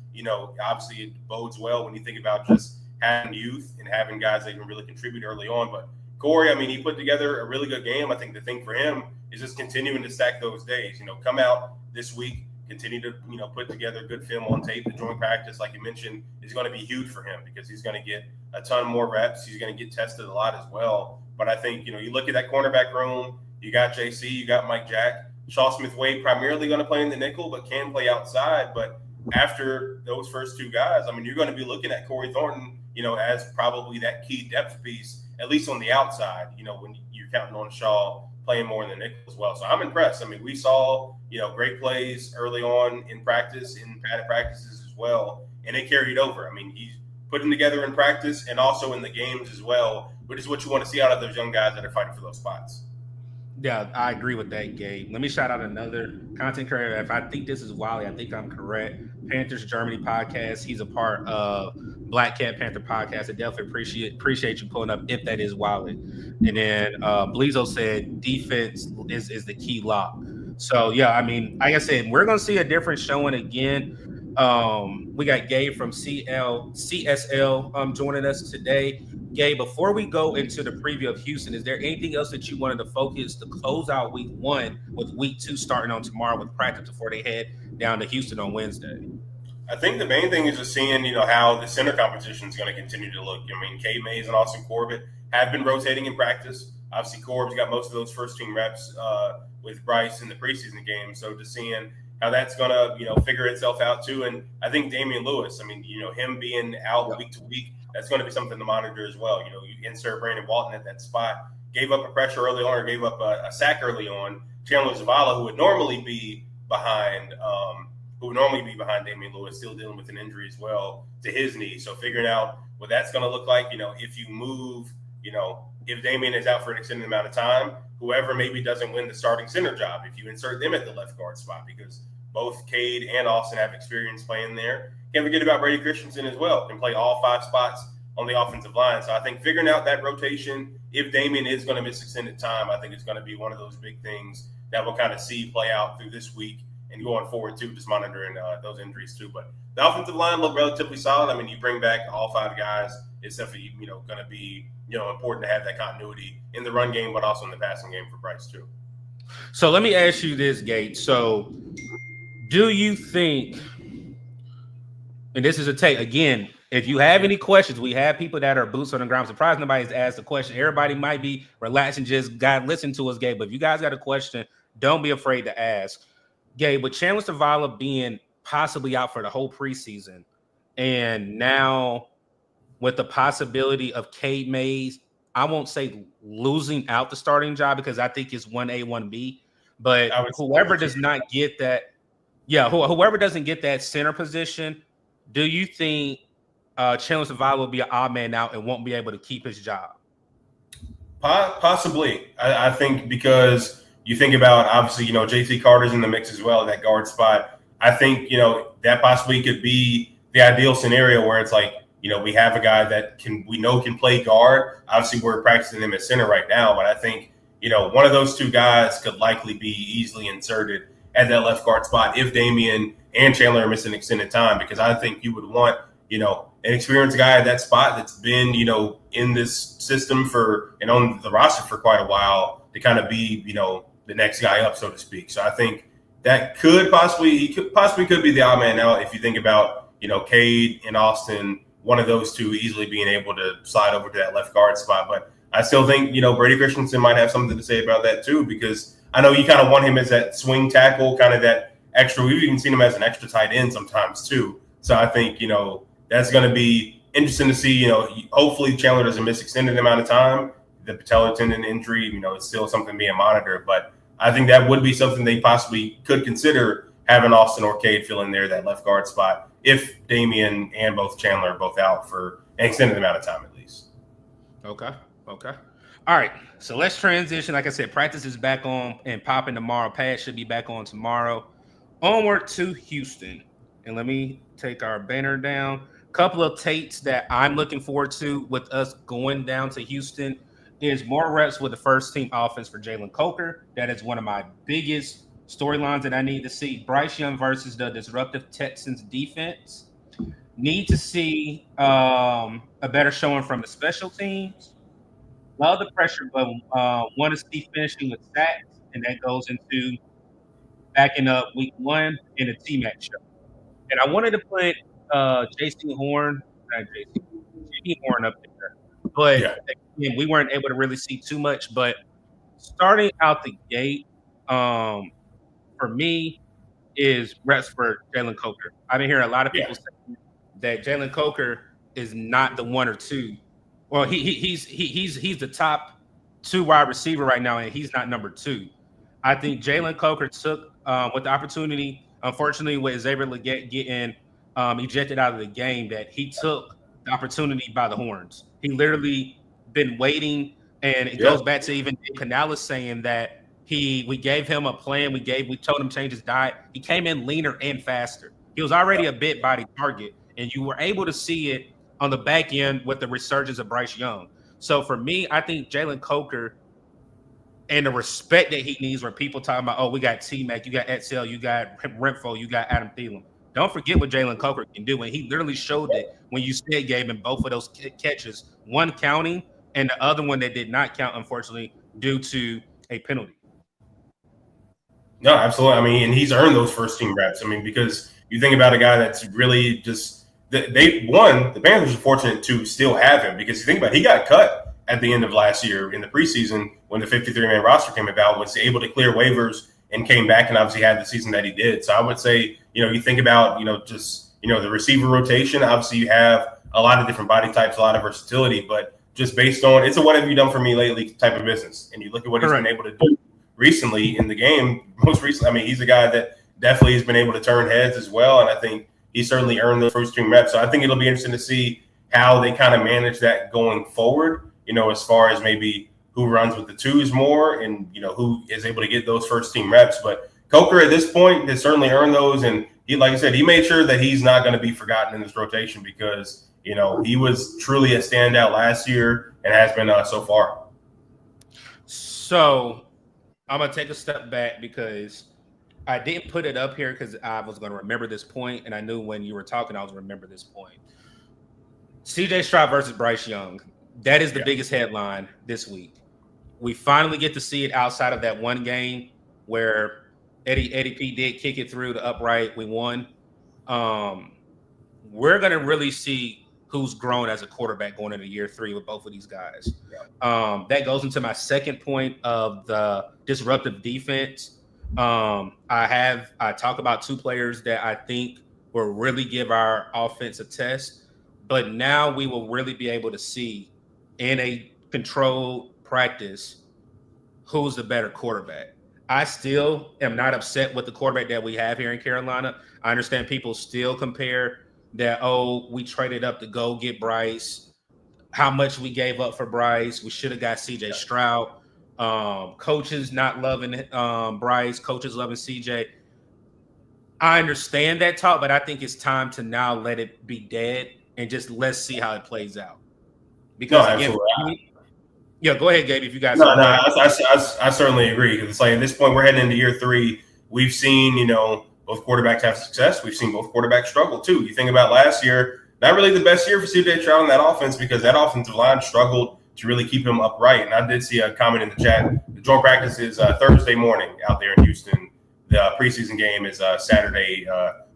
S3: obviously it bodes well when you think about just having youth and having guys that can really contribute early on. But Corey, he put together a really good game. I think the thing for him is just continuing to stack those days. Come out this week, continue to, put together good film on tape. The joint practice, like you mentioned, is going to be huge for him because he's going to get a ton more reps. He's going to get tested a lot as well. But I think, you look at that cornerback room, you got JC, you got Mike Jack. Shaw Smith-Wade primarily going to play in the nickel, but can play outside. But after those first two guys, you're going to be looking at Corey Thornton, as probably that key depth piece, at least on the outside, when you're counting on Shaw playing more in the nickel as well. So I'm impressed. We saw, great plays early on in practice, in padded practices as well, and it carried over. He's putting together in practice and also in the games as well, which is what you want to see out of those young guys that are fighting for those spots.
S2: Yeah, I agree with that, Gabe. Let me shout out another content creator. If I think this is Wally, I think I'm correct. Panthers Germany podcast. He's a part of Black Cat Panther podcast. I definitely appreciate you pulling up if that is Wally. And then Bleezo said defense is the key lock. So, yeah, like I said, we're going to see a different showing again. We got Gabe from CSL joining us today. Gabe, before we go into the preview of Houston, is there anything else that you wanted to focus to close out week 1 with week 2 starting on tomorrow with practice before they head down to Houston on Wednesday?
S3: I think the main thing is just seeing, how the center competition is going to continue to look. Kay Mays and Austin Corbett have been rotating in practice. Obviously, Corb's got most of those first team reps with Bryce in the preseason game. So just seeing how that's going to, figure itself out too. And I think Damian Lewis, him being out week to week, that's going to be something to monitor as well. You insert Brandon Walton at that spot, gave up a pressure early on or gave up a sack early on Chandler Zavala, who would normally be behind Damian Lewis, still dealing with an injury as well to his knee. So figuring out what that's going to look like, if you move, if Damian is out for an extended amount of time, whoever maybe doesn't win the starting center job, if you insert them at the left guard spot, because both Cade and Austin have experience playing there. Can't forget about Brady Christensen as well, can play all 5 spots on the offensive line. So I think figuring out that rotation, if Damian is going to miss extended time, I think it's going to be one of those big things that we'll kind of see play out through this week and going forward too, just monitoring those injuries too. But the offensive line looked relatively solid. I mean, you bring back all 5 guys, it's definitely, going to be, important to have that continuity in the run game, but also in the passing game for Bryce too.
S2: So let me ask you this, Gate. So do you think, and this is a take, again, if you have any questions, we have people that are boots on the ground. I'm surprised nobody's asked a question. Everybody might be relaxed and just listen to us, Gabe. But if you guys got a question, don't be afraid to ask. Gabe, with Chandler Zavala being possibly out for the whole preseason, and now with the possibility of Cade Mays, I won't say losing out the starting job because I think it's 1A, 1B. But whoever does not get that, whoever doesn't get that center position, do you think Chandler Zavala will be an odd man out and won't be able to keep his job?
S3: Possibly. I think because you think about, obviously, JC Carter's in the mix as well, that guard spot. I think, that possibly could be the ideal scenario where it's like, we have a guy that can play guard. Obviously, we're practicing him at center right now, but I think, one of those 2 guys could likely be easily inserted at that left guard spot if Damian and Chandler are missing extended time, because I think you would want, an experienced guy at that spot that's been, in this system and on the roster for quite a while to kind of be, the next guy up, so to speak. So I think that could possibly be the odd man out if you think about, Cade and Austin, one of those 2 easily being able to slide over to that left guard spot. But I still think, Brady Christensen might have something to say about that too, because I know you kind of want him as that swing tackle, kind of that extra. We've even seen him as an extra tight end sometimes too. So I think, that's going to be interesting to see. Hopefully Chandler doesn't miss extended amount of time. The patellar tendon injury, it's still something being monitored. But I think that would be something they possibly could consider, having Austin or Cade fill in there, that left guard spot, if Damian and both Chandler are both out for an extended amount of time at least.
S2: Okay. All right. So let's transition. Like I said, practice is back on and popping tomorrow. Pat should be back on tomorrow. Onward to Houston. And let me take our banner down. Couple of takes that I'm looking forward to with us going down to Houston is more reps with the first team offense for Jalen Coker. That is one of my biggest storylines that I need to see. Bryce Young versus the disruptive Texans defense. Need to see a better showing from the special teams. Love the pressure, but want to see finishing with sacks, and that goes into backing up week 1 in a T-Mac show. And I wanted to put J.C. Horn up there. But again, we weren't able to really see too much. But starting out the gate, for me, is reps for Jalen Coker. I've been hearing a lot of people saying that Jalen Coker is not the 1 or 2. Well, he's the top 2 wide receiver right now, and he's not number 2. I think Jalen Coker took with the opportunity, unfortunately, with Xavier Legette getting ejected out of the game, that he took the opportunity by the horns. He literally been waiting, and it goes back to even Canales saying that we gave him a plan. We told him to change his diet. He came in leaner and faster. He was already a bit body target, and you were able to see it on the back end with the resurgence of Bryce Young. So for me, I think Jalen Coker and the respect that he needs when people talking about, oh, we got T-Mac, you got Etzel, you got Renfro, you got Adam Thielen. Don't forget what Jalen Coker can do. And he literally showed it when you said Gabe in both of those catches, one counting and the other one that did not count, unfortunately, due to a penalty.
S3: No, absolutely. I mean, and he's earned those first team reps. I mean, because you think about a guy that's really just the Panthers are fortunate to still have him, because you think about it, he got cut at the end of last year in the preseason when the 53-man roster came about, was able to clear waivers and came back and obviously had the season that he did. So I would say, you think about, the receiver rotation, obviously you have a lot of different body types, a lot of versatility, but just based on, it's a what have you done for me lately type of business. And you look at what he's been able to do recently in the game. Most recently, I mean, he's a guy that definitely has been able to turn heads as well, and I think he certainly earned the first team reps. So I think it'll be interesting to see how they kind of manage that going forward, as far as maybe who runs with the twos more and, who is able to get those first team reps. But Coker at this point has certainly earned those. And he, like I said, he made sure that he's not going to be forgotten in this rotation because, he was truly a standout last year and has been so far.
S2: So I'm going to take a step back because I didn't put it up here because I was going to remember this point, and I knew when you were talking, I was going to remember this point. CJ Stroud versus Bryce Young. That is the biggest headline this week. We finally get to see it outside of that one game where Eddie P did kick it through the upright. We won. We're going to really see who's grown as a quarterback going into year 3 with both of these guys. That goes into my second point of the disruptive defense. I talk about 2 players that I think will really give our offense a test, but now we will really be able to see in a controlled practice who's the better quarterback. I still am not upset with the quarterback that we have here in Carolina. I understand people still compare that, we traded up to go get Bryce, how much we gave up for Bryce. We should have got CJ Stroud. Coaches not loving Bryce, coaches loving CJ. I understand that talk, but I think it's time to now let it be dead and just let's see how it plays out. Because go ahead, Gabe, if you guys.
S3: I certainly agree because it's like at this point we're heading into year 3. We've seen both quarterbacks have success. We've seen both quarterbacks struggle too. You think about last year, not really the best year for CJ Stroud in that offense because that offensive line struggled to really keep him upright. And I did see a comment in the chat. The joint practice is Thursday morning out there in Houston. The preseason game is Saturday,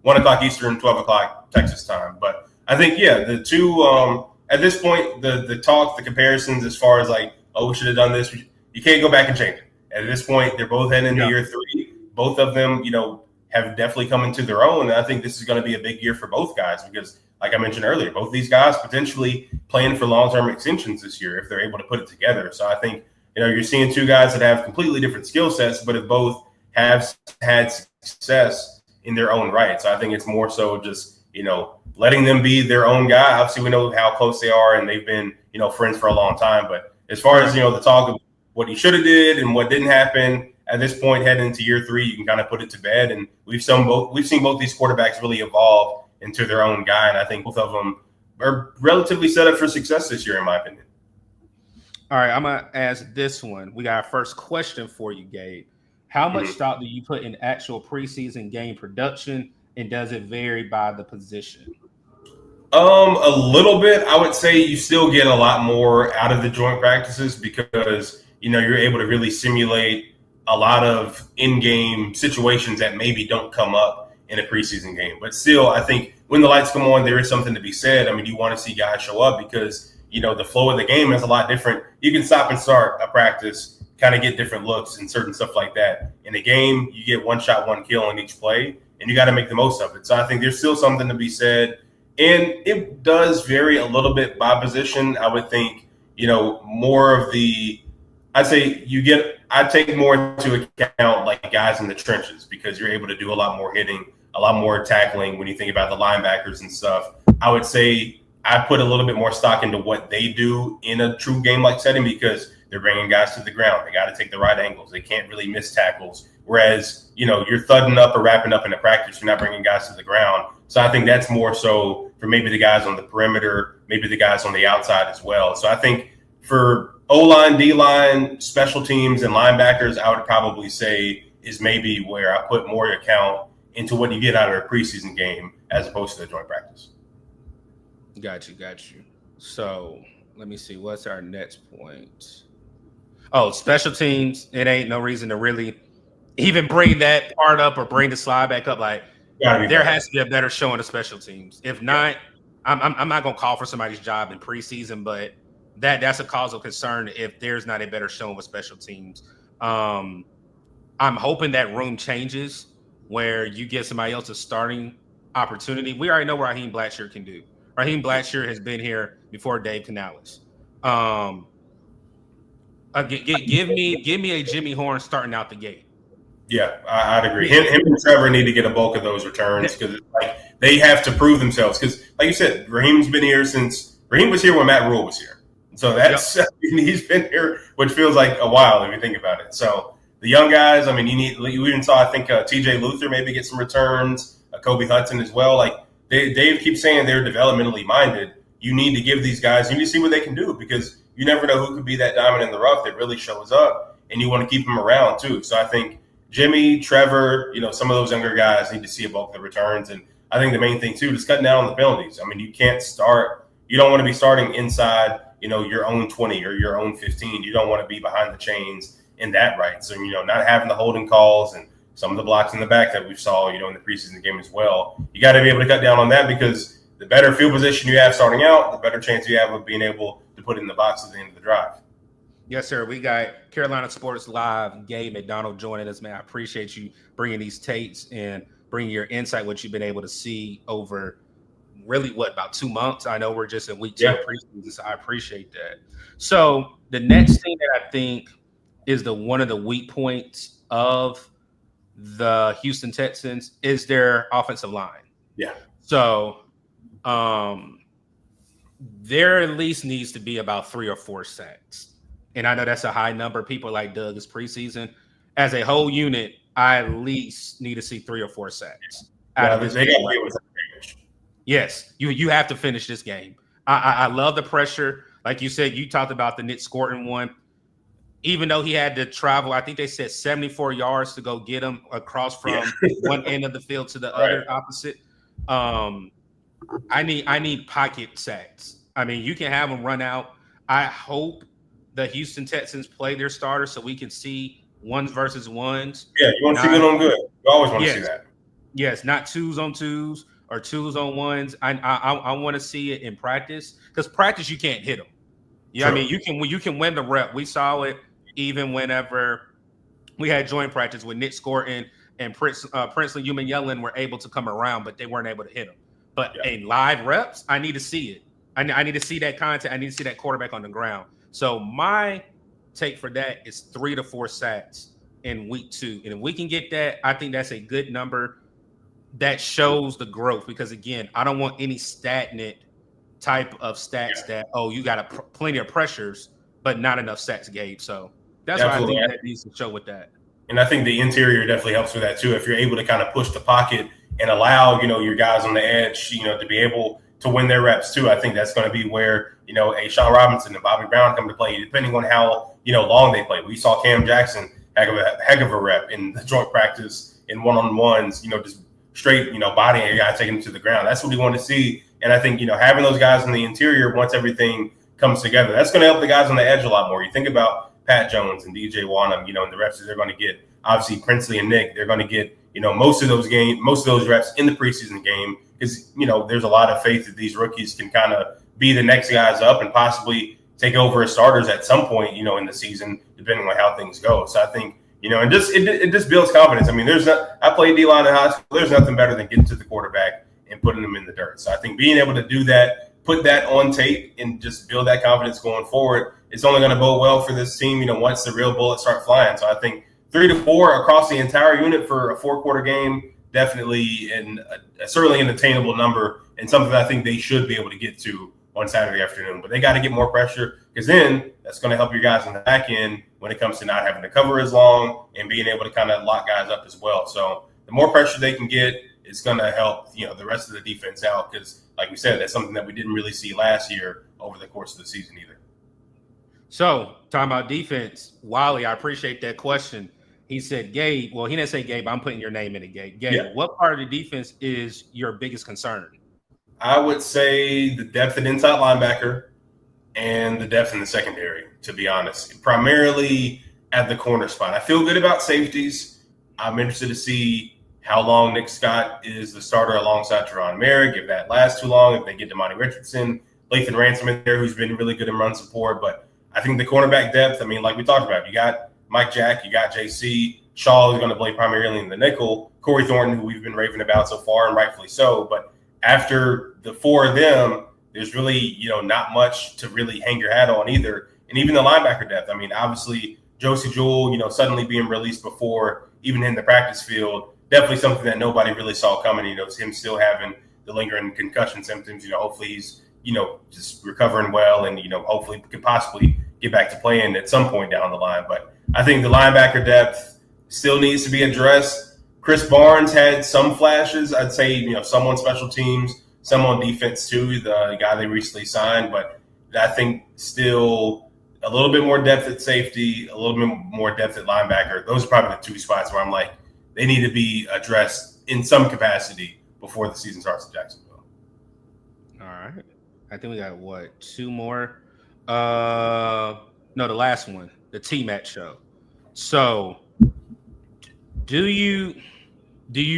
S3: 1:00 Eastern, 12:00 Texas time. But I think the 2 at this point the talk, the comparisons as far as like, we should have done this. You can't go back and change it. At this point, they're both heading into year 3. Both of them, have definitely come into their own. And I think this is going to be a big year for both guys because, like I mentioned earlier, both of these guys potentially playing for long-term extensions this year if they're able to put it together. So I think, you're seeing 2 guys that have completely different skill sets, but have both have had success in their own right. So I think it's more so just, letting them be their own guy. Obviously, we know how close they are and they've been, friends for a long time. But as far as, the talk of what he should have did and what didn't happen, at this point, heading into year 3, you can kind of put it to bed. And we've seen both these quarterbacks really evolve into their own guy. And I think both of them are relatively set up for success this year, in my opinion.
S2: All right, I'm going to ask this one. We got our first question for you, Gabe. How much stock do you put in actual preseason game production, and does it vary by the position?
S3: A little bit. I would say you still get a lot more out of the joint practices because, you're able to really simulate a lot of in-game situations that maybe don't come up in a preseason game. But still, I think when the lights come on, there is something to be said. I mean, you want to see guys show up because, the flow of the game is a lot different. You can stop and start a practice, kind of get different looks and certain stuff like that. In a game, you get 1 shot, 1 kill on each play, and you got to make the most of it. So I think there's still something to be said. And it does vary a little bit by position. I would think, more of I'd say I take more into account like guys in the trenches because you're able to do a lot more hitting, a lot more tackling when you think about the linebackers and stuff. I would say I put a little bit more stock into what they do in a true game-like setting because they're bringing guys to the ground. They got to take the right angles. They can't really miss tackles. Whereas, you're thudding up or wrapping up in a practice, you're not bringing guys to the ground. So I think that's more so for maybe the guys on the perimeter, maybe the guys on the outside as well. So I think for O-line, D-line, special teams, and linebackers, I would probably say is maybe where I put more account into what you get out of a preseason game as opposed to the joint practice.
S2: Got you. So let me see. What's our next point? Oh, special teams. It ain't no reason to really even bring that part up or bring the slide back up. Like there has to be a better showing of special teams. If not, I'm not going to call for somebody's job in preseason, but that's a cause of concern if there's not a better showing with special teams. I'm hoping that room changes where you get somebody else a starting opportunity. We already know what Raheem Blackshear can do. Raheem Blackshear has been here before Dave Canales. Give me a Jimmy Horn starting out the gate.
S3: Yeah, I'd agree. Him and Trevor need to get a bulk of those returns because like they have to prove themselves. Because, like you said, Raheem was here when Matt Rule was here. So that's he's been here, which feels like a while if you think about it. So the young guys, I mean, you even saw, I think, T.J. Luther maybe get some returns, Kobe Hudson as well. Like Dave keeps saying they're developmentally minded. You need to give these guys, you need to see what they can do because you never know who could be that diamond in the rough that really shows up, and you want to keep them around too. So I think Jimmy, Trevor, some of those younger guys need to see a bulk of the returns. And I think the main thing too is cutting down on the penalties. I mean, you don't want to be starting inside, your own 20 or your own 15. You don't want to be behind the chains in that right. So, not having the holding calls and some of the blocks in the back that we saw, in the preseason game as well. You got to be able to cut down on that because the better field position you have starting out, the better chance you have of being able to put it in the box at the end of the drive.
S2: Yes, sir. We got Carolina Sports Live, Gabe McDonald joining us, man. I appreciate you bringing these tapes and bringing your insight, what you've been able to see over really, about 2 months? I know we're just in week 2 of preseason, so I appreciate that. So the next thing that I think is one of the weak points of the Houston Texans is their offensive line.
S3: Yeah.
S2: So there at least needs to be about 3 or 4 sacks. And I know that's a high number. People like Doug is preseason. As a whole unit, I at least need to see 3 or 4 sacks. Yes, you have to finish this game. I love the pressure. Like you said, you talked about the Nick Scorton one. Even though he had to travel, I think they said 74 yards to go get him across from one end of the field to the other opposite. I need pocket sacks. I mean, you can have them run out. I hope the Houston Texans play their starters so we can see ones versus ones.
S3: Yeah, you want to see good on good. You always want to see that.
S2: Yes, not 2s on 2s or 2s on 1s. I want to see it in practice because practice you can't hit them. Yeah, I mean you can win the rep. We saw it even whenever we had joint practice with Nick Scorton and Princely Human Yellen were able to come around, but they weren't able to hit him. But in live reps, I need to see it. I need to see that content. I need to see that quarterback on the ground. So my take for that is 3 to 4 sacks in week 2. And if we can get that, I think that's a good number that shows the growth. Because, again, I don't want any stagnant type of stats that, you got plenty of pressures, but not enough sacks, Gabe. So that's what I think that needs to show with that.
S3: And I think the interior definitely helps with that, too. If you're able to kind of push the pocket and allow, your guys on the edge, to be able to win their reps, too. I think that's going to be where, a Sean Robinson and Bobby Brown come to play, depending on how, long they play. We saw Cam Jackson heck of a rep in the joint practice in one-on-ones, just straight, bodying a guy, taking him to the ground. That's what we want to see. And I think, having those guys in the interior, once everything comes together, that's going to help the guys on the edge a lot more. You think about Pat Jones and DJ Wanham, and the reps that they're going to get. Obviously, Princely and Nick, they're going to get, most of those reps in the preseason game because, there's a lot of faith that these rookies can kind of be the next guys up and possibly take over as starters at some point, in the season, depending on how things go. So I think, and it just builds confidence. I mean, I played D-line in high school. There's nothing better than getting to the quarterback and putting them in the dirt. So I think being able to do that, put that on tape and just build that confidence going forward, it's only going to bode well for this team, once the real bullets start flying. So I think 3 to 4 across the entire unit for a 4-quarter game, definitely certainly an attainable number and something that I think they should be able to get to on Saturday afternoon. But they got to get more pressure because then that's going to help your guys on the back end when it comes to not having to cover as long and being able to kind of lock guys up as well. So the more pressure they can get, it's going to help, the rest of the defense out because, like we said, that's something that we didn't really see last year over the course of the season either.
S2: So, talking about defense, Wally, I appreciate that question. He said, Gabe, well, he didn't say Gabe. I'm putting your name in it, Gabe. Gabe, what part of the defense is your biggest concern?
S3: I would say the depth at inside linebacker and the depth in the secondary, to be honest. Primarily at the corner spot. I feel good about safeties. I'm interested to see how long Nick Scott is the starter alongside Teron Merrick, if that lasts too long, if they get Damani Richardson, Lathan Ransom in there, who's been really good in run support. But I think the cornerback depth, I mean, like we talked about, you got Mike Jack, you got JC. Shaw is going to play primarily in the nickel. Corey Thornton, who we've been raving about so far, and rightfully so. But after the 4 of them, there's really, not much to really hang your hat on either and even the linebacker depth. I mean, obviously, Josie Jewell, suddenly being released before even in the practice field, definitely something that nobody really saw coming. It's him still having the lingering concussion symptoms. Hopefully he's, just recovering well and, hopefully could possibly get back to playing at some point down the line. But I think the linebacker depth still needs to be addressed. Chris Barnes had some flashes. I'd say, some on special teams, some on defense too, the guy they recently signed. But I think still a little bit more depth at safety, a little bit more depth at linebacker. Those are probably the two spots where I'm like, they need to be addressed in some capacity before the season starts in Jacksonville.
S2: All right. I think we got, 2 more? No, the last one, the T-Mac show. So do you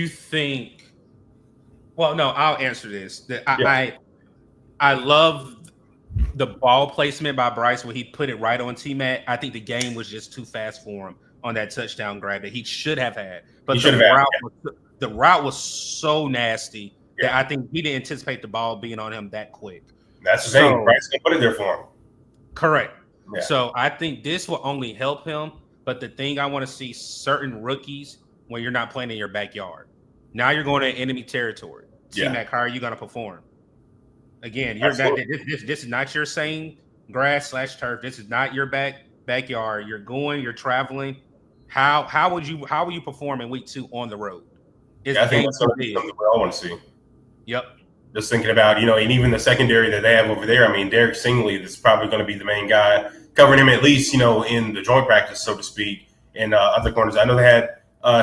S2: think – well, no, I'll answer this. I love the ball placement by Bryce where he put it right on T-Mac. I think the game was just too fast for him on that touchdown grab that he should have had. But the route was so nasty that I think he didn't anticipate the ball being on him that quick.
S3: That's the thing. Bryce can put it there for him.
S2: Correct.
S3: Yeah.
S2: So I think this will only help him. But the thing I want to see certain rookies when you're not playing in your backyard. Now you're going to enemy territory. T-Mac, how are you going to perform? Again, this is not your same grass/turf. This is not your backyard. You're traveling. How will you perform in week 2 on the road?
S3: I think that's something we all want to see.
S2: Yep.
S3: Just thinking about, and even the secondary that they have over there. I mean, Derek Stingley is probably going to be the main guy covering him at least, in the joint practice, so to speak, and other corners. I know they had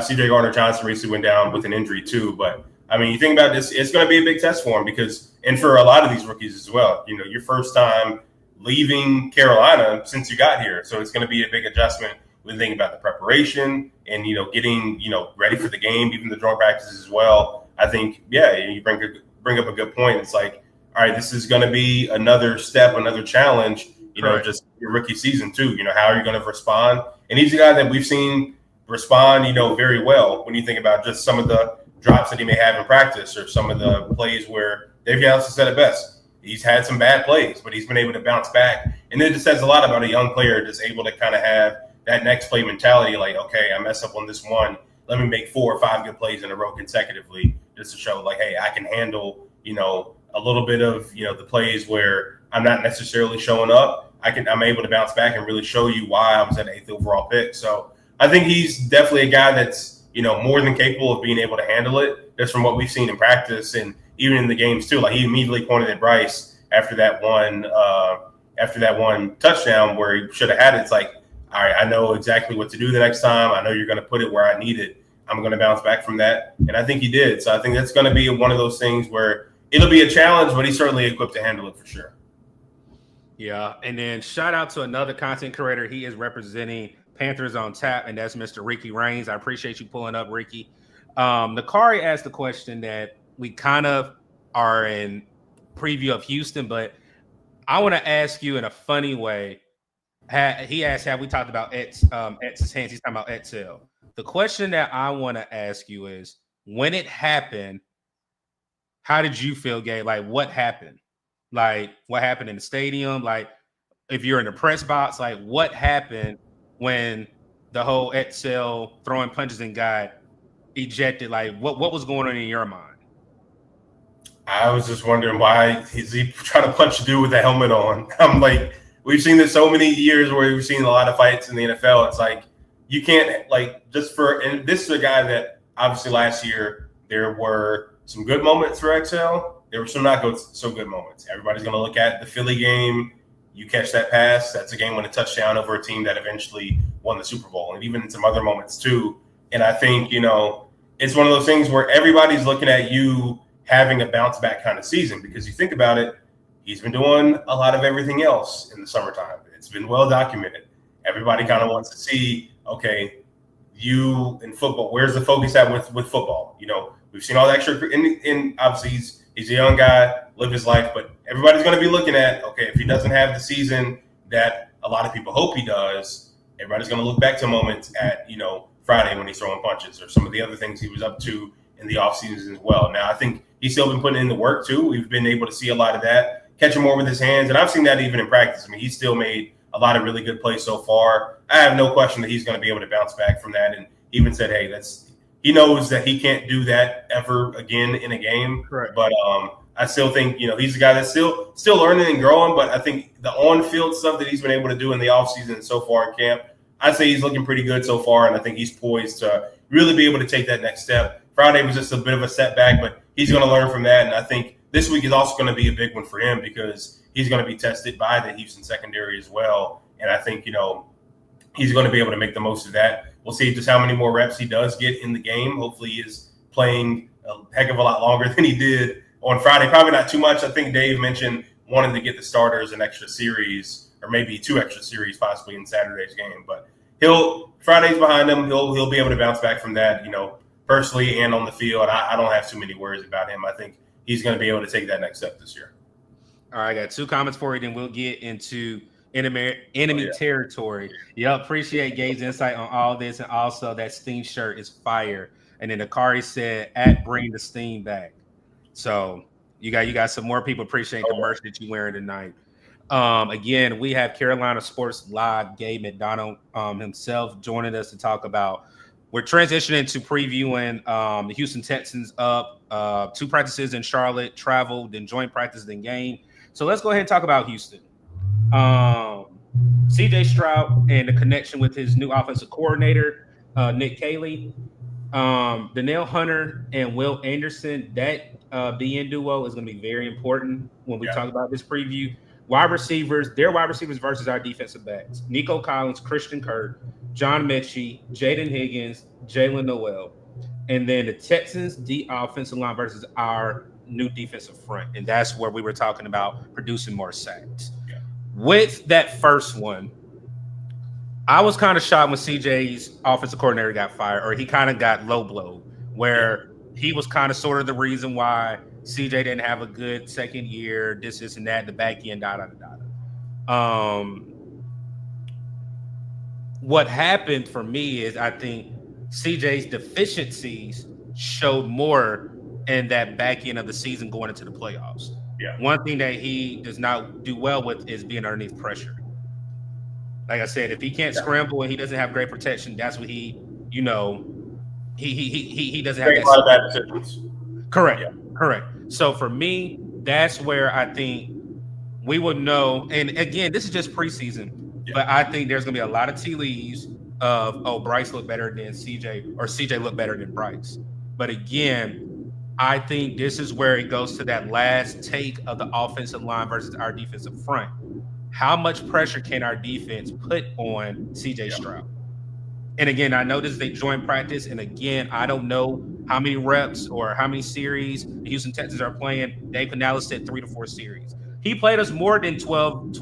S3: C.J. Gardner-Johnson recently went down with an injury too, but I mean, you think about this, it's going to be a big test for him and for a lot of these rookies as well, your first time leaving Carolina since you got here. So it's going to be a big adjustment when thinking about the preparation and, getting, ready for the game, even the joint practices as well. I think, you bring up a good point. It's like, all right, this is going to be another step, another challenge, just your rookie season too. How are you going to respond? And he's a guy that we've seen respond, very well when you think about just some of the drops that he may have in practice or some of the plays where Dave Johnson said it best. He's had some bad plays, but he's been able to bounce back. And it just says a lot about a young player just able to kind of have that next play mentality, like, okay, I mess up on this one. Let me make 4 or 5 good plays in a row consecutively just to show, like, hey, I can handle, a little bit of, the plays where I'm not necessarily showing up. I'm able to bounce back and really show you why I was at 8th overall pick. So I think he's definitely a guy that's, more than capable of being able to handle it just from what we've seen in practice and even in the games too. Like he immediately pointed at Bryce after that one touchdown where he should have had it. It's like, all right, I know exactly what to do the next time. I know you're going to put it where I need it. I'm going to bounce back from that. And I think he did. So I think that's going to be one of those things where it'll be a challenge, but he's certainly equipped to handle it for sure.
S2: Yeah. And then shout out to another content creator. He is representing Panthers on Tap, and that's Mr. Ricky Raines. I appreciate you pulling up, Ricky. Nakari asked the question that we kind of are in preview of Houston, but I want to ask you in a funny way. He asked, have we talked about X's hands? He's talking about Etzel. The question that I want to ask you is, when it happened, how did you feel, Gabe? Like, what happened? Like, what happened in the stadium? Like, if you're in the press box, like, what happened when the whole Etzel throwing punches and got ejected? Like, what was going on in your mind?
S3: I was just wondering, why is he trying to punch a dude with a helmet on? I'm like, we've seen this so many years where we've seen a lot of fights in the NFL. It's like, you can't, like, and this is a guy that obviously last year there were some good moments for Etzel. There were some not so good moments. Everybody's going to look at the Philly game. You catch that pass, that's a game when a touchdown over a team that eventually won the Super Bowl, and even in some other moments too. And I think, it's one of those things where everybody's looking at you having a bounce back kind of season, because you think about it, he's been doing a lot of everything else in the summertime. It's been well documented. Everybody kind of wants to see, okay, you in football, where's the focus at with football? We've seen all the extra, and obviously he's a young guy, lived his life, but everybody's going to be looking at, okay, if he doesn't have the season that a lot of people hope he does, everybody's going to look back to moments at, Friday when he's throwing punches or some of the other things he was up to in the offseason as well. Now, I think he's still been putting in the work too. We've been able to see a lot of that, catching more with his hands. And I've seen that even in practice. I mean, he still made a lot of really good plays so far. I have no question that he's going to be able to bounce back from that. And even said, hey, he knows that he can't do that ever again in a game.
S2: Correct.
S3: But I still think, he's a guy that's still learning and growing. But I think the on-field stuff that he's been able to do in the offseason and so far in camp, I'd say he's looking pretty good so far. And I think he's poised to really be able to take that next step. Friday was just a bit of a setback, but he's going to learn from that. And I think this week is also going to be a big one for him because he's going to be tested by the Houston secondary as well. And I think, he's going to be able to make the most of that. We'll see just how many more reps he does get in the game. Hopefully he is playing a heck of a lot longer than he did on Friday. Probably not too much. I think Dave mentioned wanting to get the starters an extra series or maybe 2 extra series possibly in Saturday's game. But Friday's behind him. He'll be able to bounce back from that, personally and on the field. I don't have too many worries about him. I think he's going to be able to take that next step this year.
S2: All right, I got 2 comments for you, then we'll get into enemy territory. Yep, appreciate Gabe's insight on all this, and also that Steam shirt is fire. And then Akari said, "Bring the Steam back." So you got some more people appreciate the merch that you're wearing tonight. Again, we have Carolina Sports Live, Gabe McDonald himself joining us to talk about. We're transitioning to previewing the Houston Texans up 2 practices in Charlotte, travel, then joint practice, then game. So let's go ahead and talk about Houston. CJ Stroud and the connection with his new offensive coordinator, Nick Caley, Danielle Hunter and Will Anderson. That DN duo is going to be very important when we talk about this preview. Their wide receivers versus our defensive backs: Nico Collins, Christian Kirk, John Mechie, Jaden Higgins, Jalen Noel. And then the Texans, the offensive line versus our new defensive front. And that's where we were talking about producing more sacks. Yeah. With that first one, I was kind of shocked when CJ's offensive coordinator got fired, or he kind of got low blow, where he was kind of sort of the reason why CJ didn't have a good second year, this and that, the back end, What happened for me is I think CJ's deficiencies showed more in that back end of the season going into the playoffs. Yeah. One thing that he does not do well with is being underneath pressure. Like I said, if he can't scramble and he doesn't have great protection, that's what he doesn't have
S3: a lot of bad decisions.
S2: Correct. Yeah. Correct. So for me, that's where I think we would know. And again, this is just preseason, but I think there's going to be a lot of tea leaves of, Bryce looked better than CJ, or CJ looked better than Bryce. But again, I think this is where it goes to that last take of the offensive line versus our defensive front. How much pressure can our defense put on CJ Stroud? And again, I know this is a joint practice. And again, I don't know how many reps or how many series the Houston Texans are playing. Dave Canales said 3 to 4 series. He played us more than 12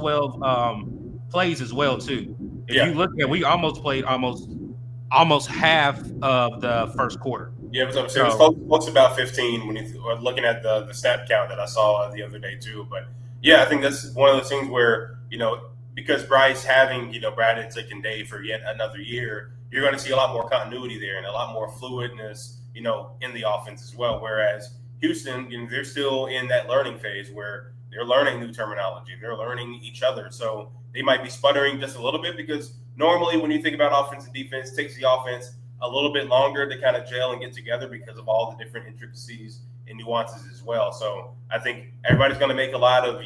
S2: plays as well, too. If you look at, we almost played almost half of the first quarter.
S3: Yeah, it was close to about 15 when you're looking at the snap count that I saw the other day, too. But yeah, I think that's one of those things where, because Bryce having, Brad Itzik and Dave for yet another year, you're going to see a lot more continuity there and a lot more fluidness, in the offense as well. Whereas Houston, they're still in that learning phase where they're learning new terminology. They're learning each other. So they might be sputtering just a little bit because normally when you think about offense and defense, it takes the offense a little bit longer to kind of gel and get together because of all the different intricacies and nuances as well. So I think everybody's going to make a lot of,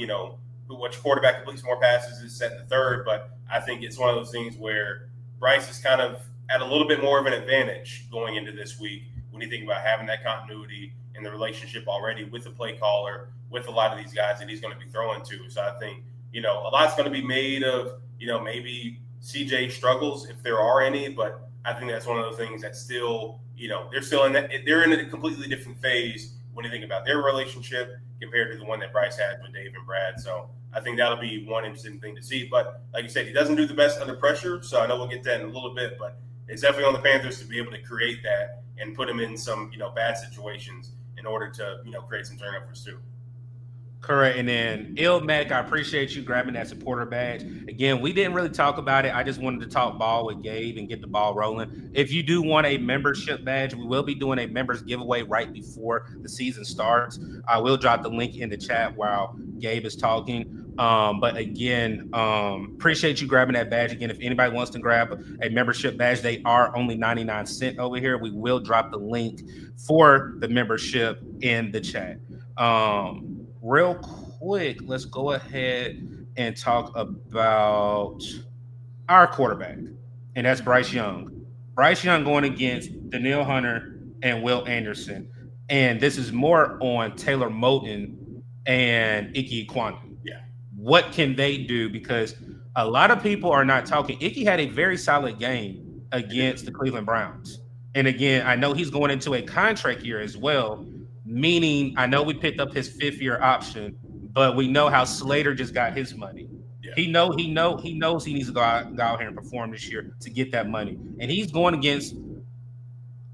S3: which quarterback completes more passes is set in the third. But I think it's one of those things where Bryce is kind of at a little bit more of an advantage going into this week when you think about having that continuity and the relationship already with the play caller, with a lot of these guys that he's going to be throwing to. So I think, a lot's going to be made of, maybe CJ struggles if there are any, but I think that's one of those things that still, they're in a completely different phase when you think about their relationship compared to the one that Bryce had with Dave and Brad. So I think that'll be one interesting thing to see. But like you said, he doesn't do the best under pressure. So I know we'll get to that in a little bit, but it's definitely on the Panthers to be able to create that and put him in some, bad situations in order to, create some turnovers too.
S2: Correct. And then Ilmac, I appreciate you grabbing that supporter badge. Again, we didn't really talk about it. I just wanted to talk ball with Gabe and get the ball rolling. If you do want a membership badge, we will be doing a members giveaway right before the season starts. I will drop the link in the chat while Gabe is talking. But again, appreciate you grabbing that badge. Again, if anybody wants to grab a membership badge, they are only 99 cents over here. We will drop the link for the membership in the chat. Real quick, let's go ahead and talk about our quarterback, and that's Bryce Young. Bryce Young going against Danielle Hunter and Will Anderson. And this is more on Taylor Moton and Ike Ekwonu.
S3: Yeah.
S2: What can they do? Because a lot of people are not talking. Ike had a very solid game against the Cleveland Browns. And again, I know he's going into a contract year as well, meaning I know we picked up his 5th-year option, but we know how Slater just got his money. Yeah. He knows he needs to go out here and perform this year to get that money. And he's going against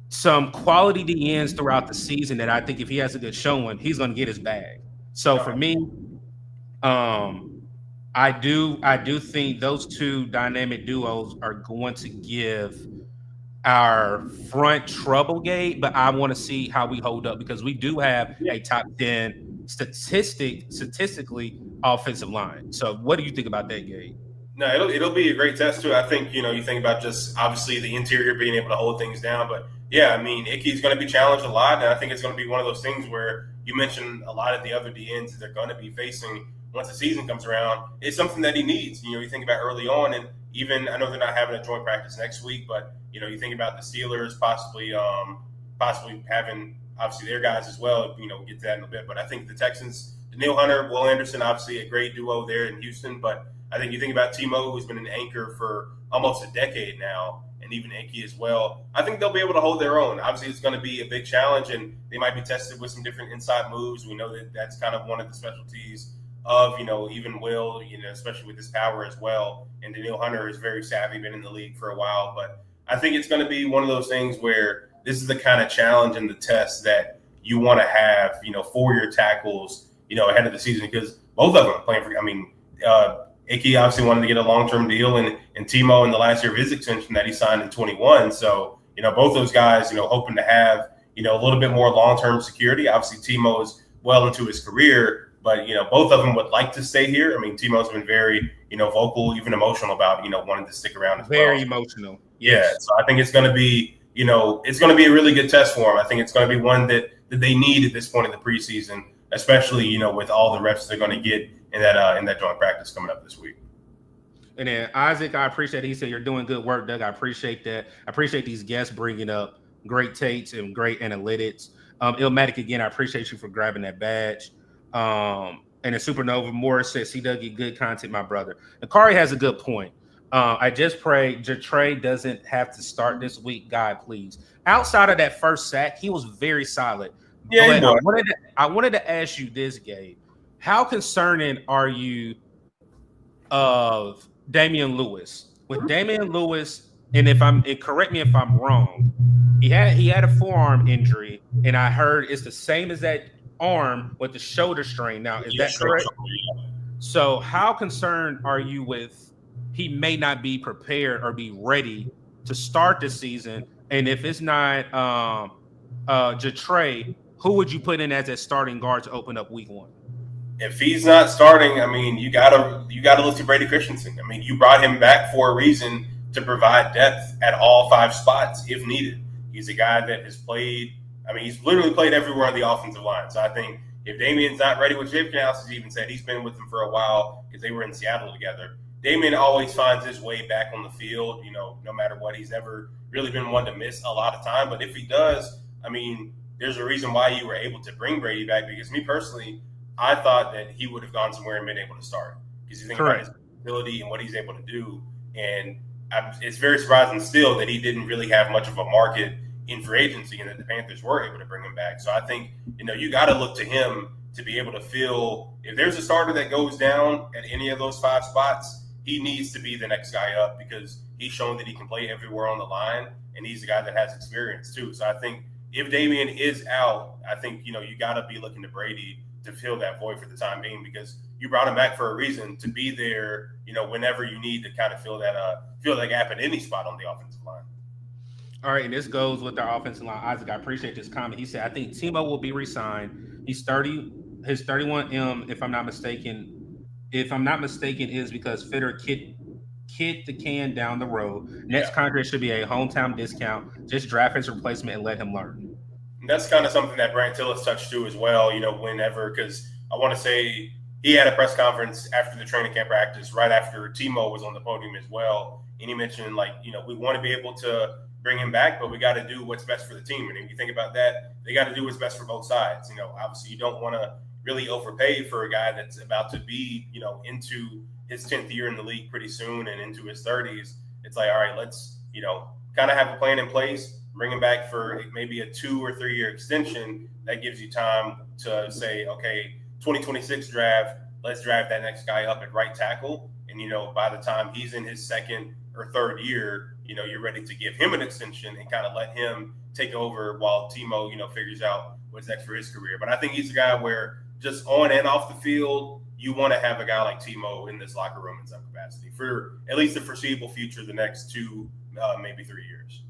S2: some quality DNs throughout the season that I think if he has a good showing, he's going to get his bag. So for me, I do think those two dynamic duos are going to give our front trouble, Gabe, but I want to see how we hold up because we do have a top 10 statistically offensive line. So what do you think about that, Gabe?
S3: No, it'll be a great test too. I think, you think about just obviously the interior being able to hold things down, but yeah, I mean, Ike's going to be challenged a lot, and I think it's going to be one of those things where you mentioned a lot of the other DNs that they're going to be facing once the season comes around. It's something that he needs. You think about early on, and even I know they're not having a joint practice next week, but you think about the Steelers possibly having obviously their guys as well. Get to that in a bit, but I think the Texans, Danielle Hunter, Will Anderson, obviously a great duo there in Houston. But I think you think about Timo, who's been an anchor for almost a decade now, and even Ike as well. I think they'll be able to hold their own. Obviously, it's going to be a big challenge, and they might be tested with some different inside moves. We know that that's kind of one of the specialties of, even Will, especially with his power as well. And Danielle Hunter is very savvy, been in the league for a while. But I think it's going to be one of those things where this is the kind of challenge and the test that you want to have, for your tackles, ahead of the season, because both of them are playing for, Ike obviously wanted to get a long-term deal, and Timo in the last year of his extension that he signed in 21. So, both those guys, hoping to have, a little bit more long-term security. Obviously, Timo is well into his career, but, both of them would like to stay here. I mean, Timo's been very, vocal, even emotional about, wanting to stick around as well.
S2: Very emotional.
S3: Yes. Yeah. So I think it's going to be, it's going to be a really good test for him. I think it's going to be one that they need at this point in the preseason, especially, with all the reps they're going to get in that joint practice coming up this week.
S2: And then Isaac, I appreciate it. He said, you're doing good work, Doug. I appreciate that. I appreciate these guests bringing up great takes and great analytics. Ilmatic, again, I appreciate you for grabbing that badge. And a Supernova Morris says, C-Dougie, good content, my brother. Akari has a good point. I just pray Jatre doesn't have to start this week. God, please. Outside of that first sack, he was very solid.
S3: Yeah,
S2: but I wanted to ask you this, Gabe. How concerning are you of Damian Lewis? With Damian Lewis, and correct me if I'm wrong, he had a forearm injury, and I heard it's the same as that arm with the shoulder strain. Now, is that correct? So how concerned are you with he may not be prepared or be ready to start the season? And if it's not Jatre, who would you put in as a starting guard to open up week 1?
S3: If he's not starting, I mean, you gotta look to Brady Christensen. I mean, you brought him back for a reason, to provide depth at all 5 spots if needed. He's a guy that has played. I mean, he's literally played everywhere on the offensive line. So I think if Damian's not ready, which Dave Canales has even said, he's been with him for a while because they were in Seattle together. Damian always finds his way back on the field, no matter what. He's never really been one to miss a lot of time. But if he does, I mean, there's a reason why you were able to bring Brady back, because me personally, I thought that he would have gone somewhere and been able to start, because you think about his ability and what he's able to do. And it's very surprising still that he didn't really have much of a market in free agency, and that the Panthers were able to bring him back. So I think, you got to look to him to be able to fill. If there's a starter that goes down at any of those 5 spots, he needs to be the next guy up, because he's shown that he can play everywhere on the line, and he's a guy that has experience too. So I think if Damian is out, I think, you got to be looking to Brady to fill that void for the time being, because you brought him back for a reason, to be there, whenever you need to kind of fill that gap at any spot on the offensive line.
S2: All right, and this goes with our offensive line. Isaac, I appreciate this comment. He said, I think Timo will be re-signed. He's 30, his 31M, if I'm not mistaken, is because Fitter kicked the can down the road. Next contract should be a hometown discount. Just draft his replacement and let him learn.
S3: And that's kind of something that Brant Tillis touched to as well, whenever, because I want to say he had a press conference after the training camp practice, right after Timo was on the podium as well. And he mentioned, we want to be able to bring him back, but we got to do what's best for the team. And if you think about that, they got to do what's best for both sides. Obviously you don't want to really overpay for a guy that's about to be, into his 10th year in the league pretty soon and into his 30s. It's like, all right, let's, kind of have a plan in place, bring him back for maybe a 2 or 3 year extension. That gives you time to say, okay, 2026 draft, let's draft that next guy up at right tackle. And, by the time he's in his 2nd or 3rd year, you're ready to give him an extension and kind of let him take over while Timo, figures out what's next for his career. But I think he's a guy where just on and off the field, you want to have a guy like Timo in this locker room in some capacity for at least the foreseeable future, the next 2, maybe 3 years.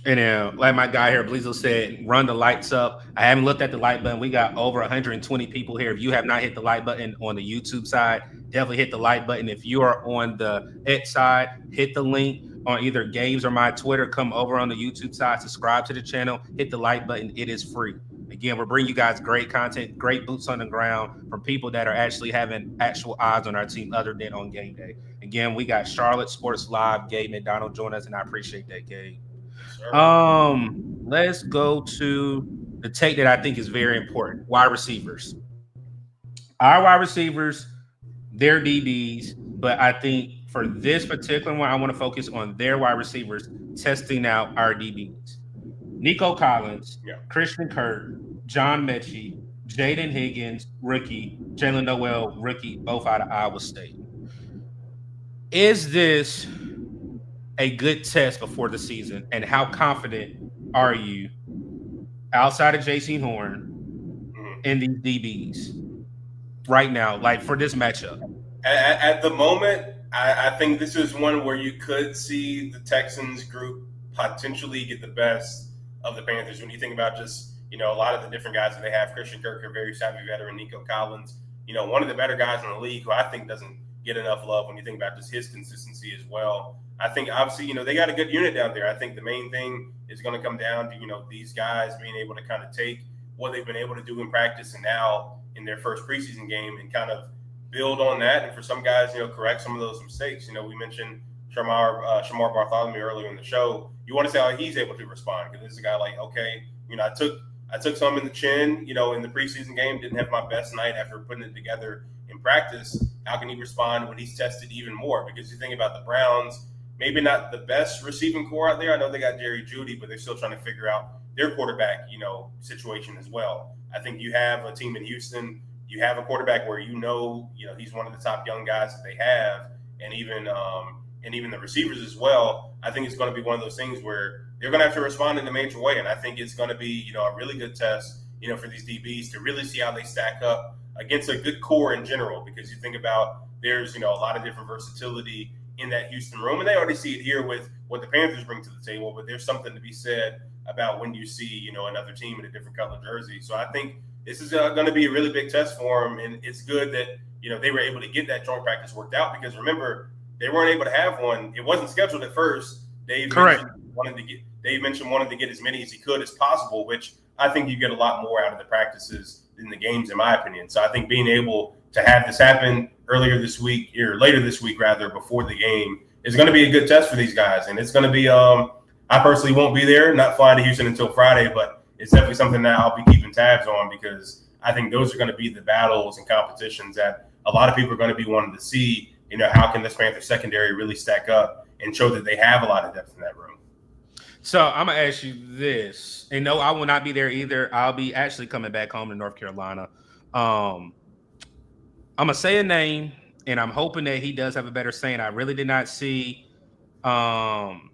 S2: And like my guy here, Bleezel said, run the lights up. I haven't looked at the like button. We got over 120 people here. If you have not hit the like button on the YouTube side, definitely hit the like button. If you are on the X side, hit the link on either Gabe's or my Twitter. Come over on the YouTube side, subscribe to the channel, hit the like button. It is free. Again, we're bringing you guys great content, great boots on the ground from people that are actually having actual odds on our team other than on game day. Again, we got Charlotte Sports Live, Gabe McDonald join us, and I appreciate that, Gabe. Let's go to the take that I think is very important. Wide receivers. Our wide receivers, they're DBs, but I think for this particular one, I want to focus on their wide receivers, testing out our DBs. Nico Collins, Christian Kirk, John Mechie, Jaden Higgins, rookie, Jalen Noel, rookie, both out of Iowa State. Is this a good test before the season, and how confident are you outside of J.C. Horn in these DBs right now, like for this matchup?
S3: At the moment, I think this is one where you could see the Texans group potentially get the best of the Panthers. When you think about just, a lot of the different guys that they have, Christian Kirk, a very savvy veteran, Nico Collins, one of the better guys in the league who I think doesn't get enough love when you think about just his consistency as well. I think obviously, they got a good unit down there. I think the main thing is going to come down to, these guys being able to kind of take what they've been able to do in practice and now in their first preseason game and kind of build on that. And for some guys, correct some of those mistakes. We mentioned Shamar Bartholomew earlier in the show. You want to see how he's able to respond, because this is a guy like, okay, I took some in the chin, in the preseason game, didn't have my best night after putting it together in practice. How can he respond when he's tested even more? Because you think about the Browns, maybe not the best receiving core out there. I know they got Jerry Jeudy, but they're still trying to figure out their quarterback, situation as well. I think you have a team in Houston. You have a quarterback where he's one of the top young guys that they have, and even the receivers as well. I think it's going to be one of those things where they're going to have to respond in a major way, and I think it's going to be a really good test for these DBs to really see how they stack up against a good core in general. Because you think about there's a lot of different versatility in that Houston room, and they already see it here with what the Panthers bring to the table. But there's something to be said about when you see another team in a different color jersey. So I think this is going to be a really big test for them, and it's good that they were able to get that joint practice worked out, because remember, they weren't able to have one. It wasn't scheduled at first. Dave mentioned wanted to get as many as he could as possible, which I think you get a lot more out of the practices than the games, in my opinion. So I think being able to have this happen later this week, before the game, is going to be a good test for these guys. And it's going to be, I personally won't be there, not flying to Houston until Friday, but it's definitely something that I'll be keeping tabs on, because I think those are going to be the battles and competitions that a lot of people are going to be wanting to see. How can this Panther secondary really stack up and show that they have a lot of depth in that room?
S2: So I'm going to ask you this. And no, I will not be there either. I'll be actually coming back home to North Carolina. I'm going to say a name, and I'm hoping that he does have a better saying. I really did not see him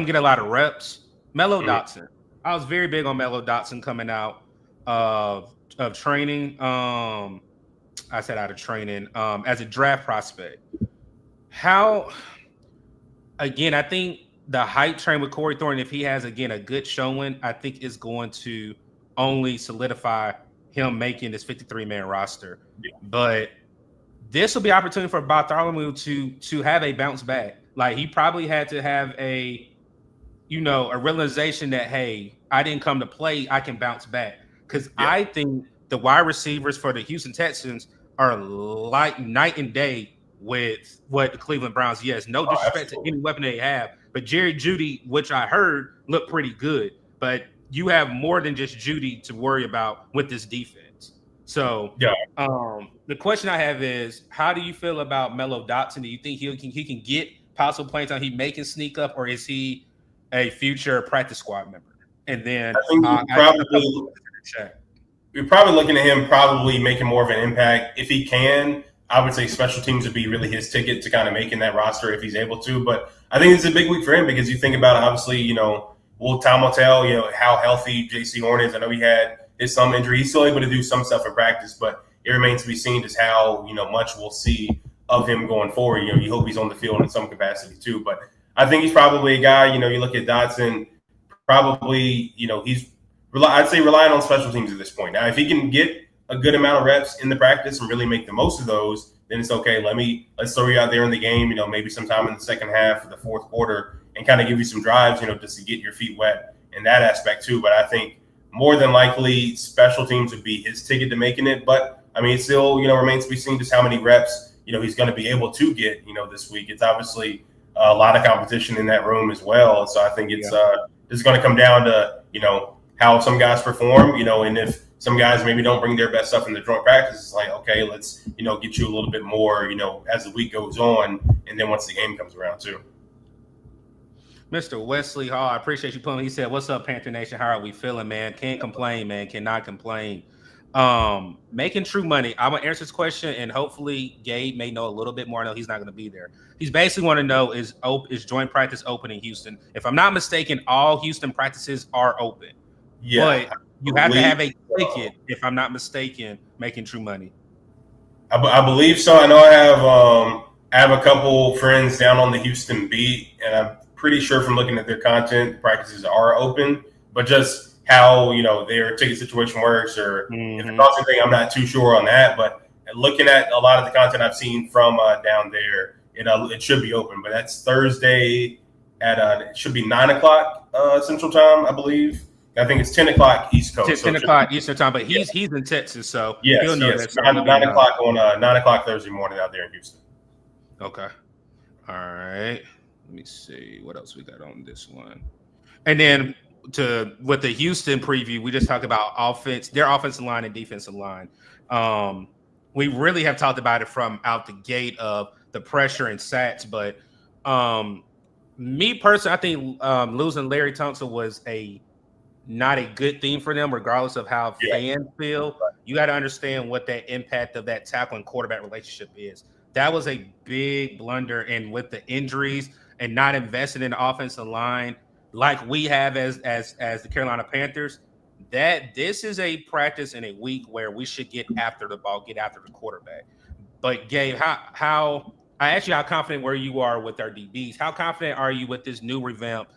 S2: get a lot of reps. Mello Dotson. I was very big on Mello Dotson coming out of training. I said out of training. As a draft prospect, how? Again, I think the hype train with Corey Thornton, if he has again a good showing, I think is going to only solidify him making this 53-man roster.
S3: Yeah.
S2: But this will be opportunity for Bartholomew to have a bounce back. Like he probably had to have a realization that, hey, I didn't come to play, I can bounce back. Because I think the wide receivers for the Houston Texans are like night and day with what the Cleveland Browns. Yes, no disrespect to any weapon they have, but Jerry Jeudy, which I heard looked pretty good. But you have more than just Jeudy to worry about with this defense. So the question I have is, how do you feel about Mello Dotson? Do you think he can get possible playing time? He making sneak up, or is he a future practice squad member? And then
S3: I think we're probably looking at him probably making more of an impact. If he can, I would say special teams would be really his ticket to kind of making that roster if he's able to. But I think it's a big week for him because you think about, obviously, time will tell, how healthy J.C. Horn is. I know he had some injury. He's still able to do some stuff in practice, but it remains to be seen just how, much we'll see of him going forward. You hope he's on the field in some capacity too. But I think he's probably a guy, you look at Dotson, probably, I'd say relying on special teams at this point. Now, if he can get a good amount of reps in the practice and really make the most of those, then it's okay. Let's throw you out there in the game, maybe sometime in the second half of the fourth quarter and kind of give you some drives, just to get your feet wet in that aspect too. But I think more than likely special teams would be his ticket to making it. But I mean, it still, remains to be seen just how many reps, he's going to be able to get, this week. It's obviously a lot of competition in that room as well. So I think it's going to come down to, how some guys perform, and if some guys maybe don't bring their best stuff in the joint practice, it's like, okay, let's, get you a little bit more, as the week goes on. And then once the game comes around too.
S2: Mr. Wesley Hall, I appreciate you pulling. He said, "What's up, Panther Nation? How are we feeling, man? Can't complain, man. Cannot complain." Making true money. I'm gonna answer this question, and hopefully Gabe may know a little bit more. I know he's not gonna be there. He's basically want to know is joint practice open in Houston? If I'm not mistaken, all Houston practices are open.
S3: Yeah,
S2: but you have to have a ticket. If I'm not mistaken, making true money.
S3: I believe so. I know I have a couple friends down on the Houston beat, and I'm pretty sure from looking at their content, practices are open, but just how, their ticket situation works or if it's also thing, I'm not too sure on that. But looking at a lot of the content I've seen from down there, it should be open. But that's Thursday at it should be 9:00 Central Time, I believe. I think it's 10 o'clock East Coast.
S2: 10 o'clock Eastern Time, but he's in Texas, so
S3: he'll know that. 9 o'clock on 9 o'clock Thursday morning out there in Houston.
S2: Okay. All right. Let me see what else we got on this one. And then with the Houston preview, we just talked about their offensive line and defensive line. We really have talked about it from out the gate of the pressure and sacks, but me personally, I think losing Larry Tunsil was not a good thing for them, regardless of how fans feel. You got to understand what that impact of that tackle and quarterback relationship is. That was a big blunder, and with the injuries and not investing in the offensive line like we have as the Carolina Panthers, that this is a practice in a week where we should get after the ball, get after the quarterback. But Gabe, how I asked you how confident were you are with our DBs. How confident are you with this new revamp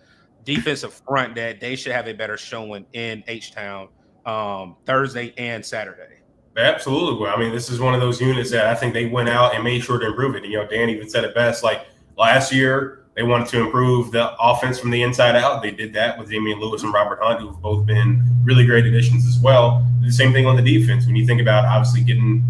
S2: defensive front that they should have a better showing in H-Town Thursday and Saturday?
S3: Absolutely. I mean, this is one of those units that I think they went out and made sure to improve it. Dan even said it best. Like last year, they wanted to improve the offense from the inside out. They did that with Damian Lewis and Robert Hunt, who've both been really great additions as well. The same thing on the defense. When you think about obviously getting,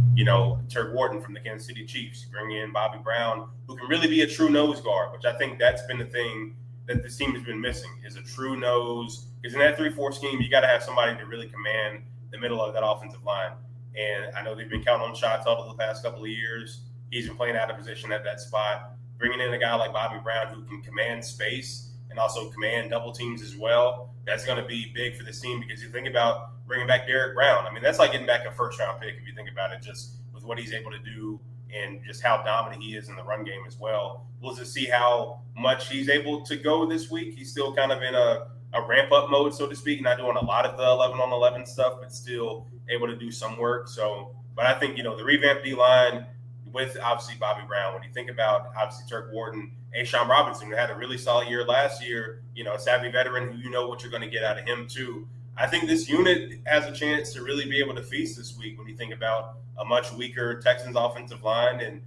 S3: Turk Wharton from the Kansas City Chiefs, bringing in Bobby Brown, who can really be a true nose guard, which I think that's been the thing that this team has been missing is a true nose. Because in that 3-4 scheme, you got to have somebody to really command the middle of that offensive line. And I know they've been counting on shots over the past couple of years. He's been playing out of position at that spot. Bringing in a guy like Bobby Brown who can command space and also command double teams as well, that's going to be big for this team because you think about bringing back Derek Brown. I mean, that's like getting back a first-round pick if you think about it, just with what he's able to do and just how dominant he is in the run game as well. We'll just see how much he's able to go this week. He's still kind of in a ramp-up mode, so to speak, not doing a lot of the 11-on-11 stuff, but still able to do some work. So, but I think, the revamped D-line with obviously Bobby Brown, when you think about obviously Turk Wharton, Ashawn Robinson, who had a really solid year last year, a savvy veteran who what you're going to get out of him too. I think this unit has a chance to really be able to feast this week when you think about a much weaker Texans offensive line and,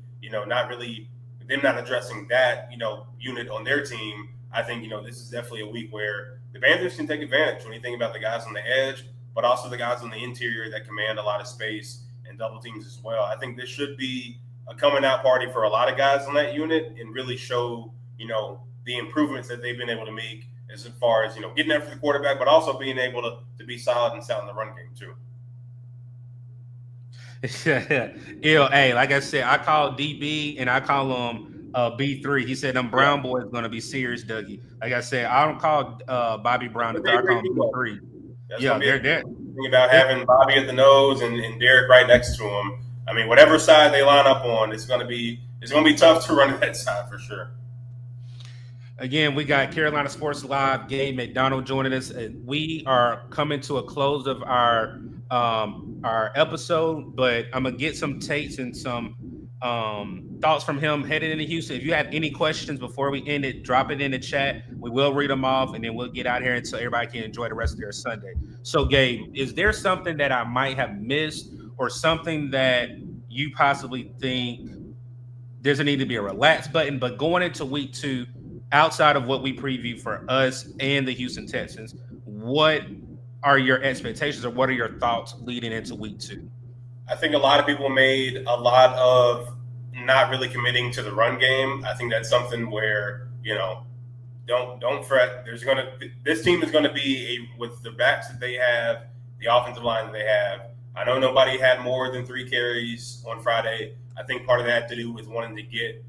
S3: not really them not addressing that, unit on their team. I think, this is definitely a week where the Panthers can take advantage when you think about the guys on the edge, but also the guys on the interior that command a lot of space and double teams as well. I think this should be a coming out party for a lot of guys on that unit and really show, the improvements that they've been able to make as far as, getting after the quarterback, but also being able to be solid and sound in the run game too.
S2: Hey, like I said, I call DB and I call him B3. He said them Brown boys going to be serious, Dougie. Like I said, I don't call Bobby Brown the third. I call him B3. They're there.
S3: Think about having Bobby at the nose and Derek right next to him. I mean, whatever side they line up on, it's going to be tough to run that side for sure.
S2: Again, we got Carolina Sports Live, Gabe McDonald joining us. We are coming to a close of our episode, but I'm gonna get some takes and some thoughts from him heading into Houston. If you have any questions before we end it, drop it in the chat. We will read them off, and then we'll get out here and so everybody can enjoy the rest of their Sunday. So, Gabe, is there something that I might have missed, or something that you possibly think there's a need to be a relax button? But going into week 2, outside of what we preview for us and the Houston Texans, what are your expectations or what are your thoughts leading into week 2?
S3: I think a lot of people made a lot of not really committing to the run game. I think that's something where, don't fret. This team is going to be with the backs that they have, the offensive line that they have. I know nobody had more than 3 carries on Friday. I think part of that had to do with wanting to get,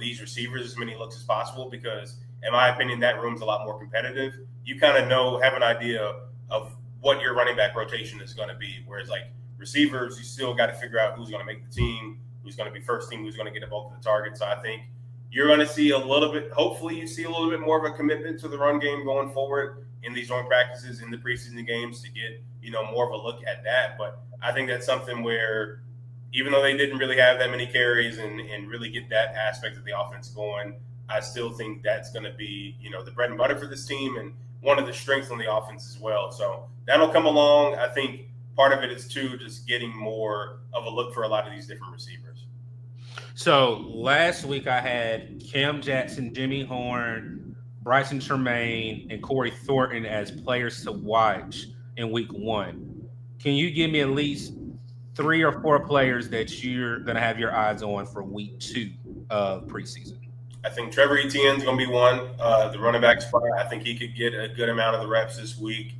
S3: these receivers as many looks as possible because, in my opinion, that room's a lot more competitive. You kind of have an idea of what your running back rotation is going to be, whereas like receivers, you still got to figure out who's going to make the team, who's going to be first team, who's going to get the bulk of the target. So I think you're going to see hopefully you see a little bit more of a commitment to the run game going forward in these joint practices, in the preseason games to get, more of a look at that. But I think that's something where even though they didn't really have that many carries and really get that aspect of the offense going, I still think that's going to be, the bread and butter for this team and one of the strengths on the offense as well. So that'll come along. I think part of it is too just getting more of a look for a lot of these different receivers.
S2: So last week I had Cam Jackson, Jimmy Horn, Bryson Tremaine, and Corey Thornton as players to watch in week 1. Can you give me at least 3 or 4 players that you're going to have your eyes on for week 2 of preseason?
S3: I think Trevor Etienne's going to be one, the running back spot. I think he could get a good amount of the reps this week.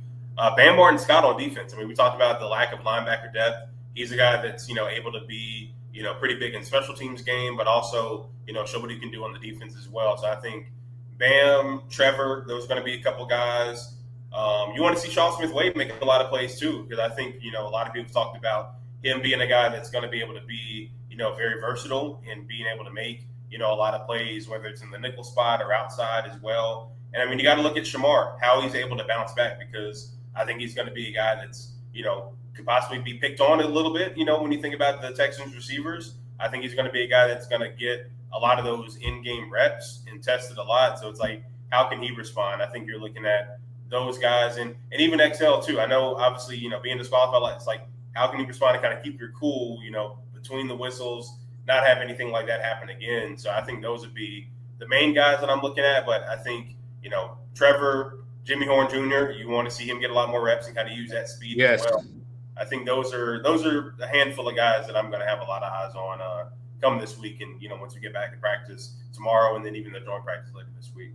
S3: Bam Martin Scott on defense. I mean, we talked about the lack of linebacker depth. He's a guy that's, able to be, pretty big in special teams game, but also, show what he can do on the defense as well. So I think Bam, Trevor, there's going to be a couple guys. You want to see Sean Smith-Wade make a lot of plays too, because I think, a lot of people talked about him being a guy that's going to be able to be, very versatile and being able to make, a lot of plays, whether it's in the nickel spot or outside as well. And I mean, you got to look at Shamar, how he's able to bounce back, because I think he's going to be a guy that's, could possibly be picked on a little bit, when you think about the Texans receivers. I think he's going to be a guy that's going to get a lot of those in-game reps and tested a lot. So it's like, how can he respond? I think you're looking at those guys and even XL too. I know, obviously, being disqualified, it's like, how can you respond and kind of keep your cool, between the whistles, not have anything like that happen again. So I think those would be the main guys that I'm looking at. But I think, Trevor, Jimmy Horn Jr., you want to see him get a lot more reps and kind of use that speed as well. I think those are a handful of guys that I'm going to have a lot of eyes on come this week. And, once we get back to practice tomorrow and then even the joint practice later this week.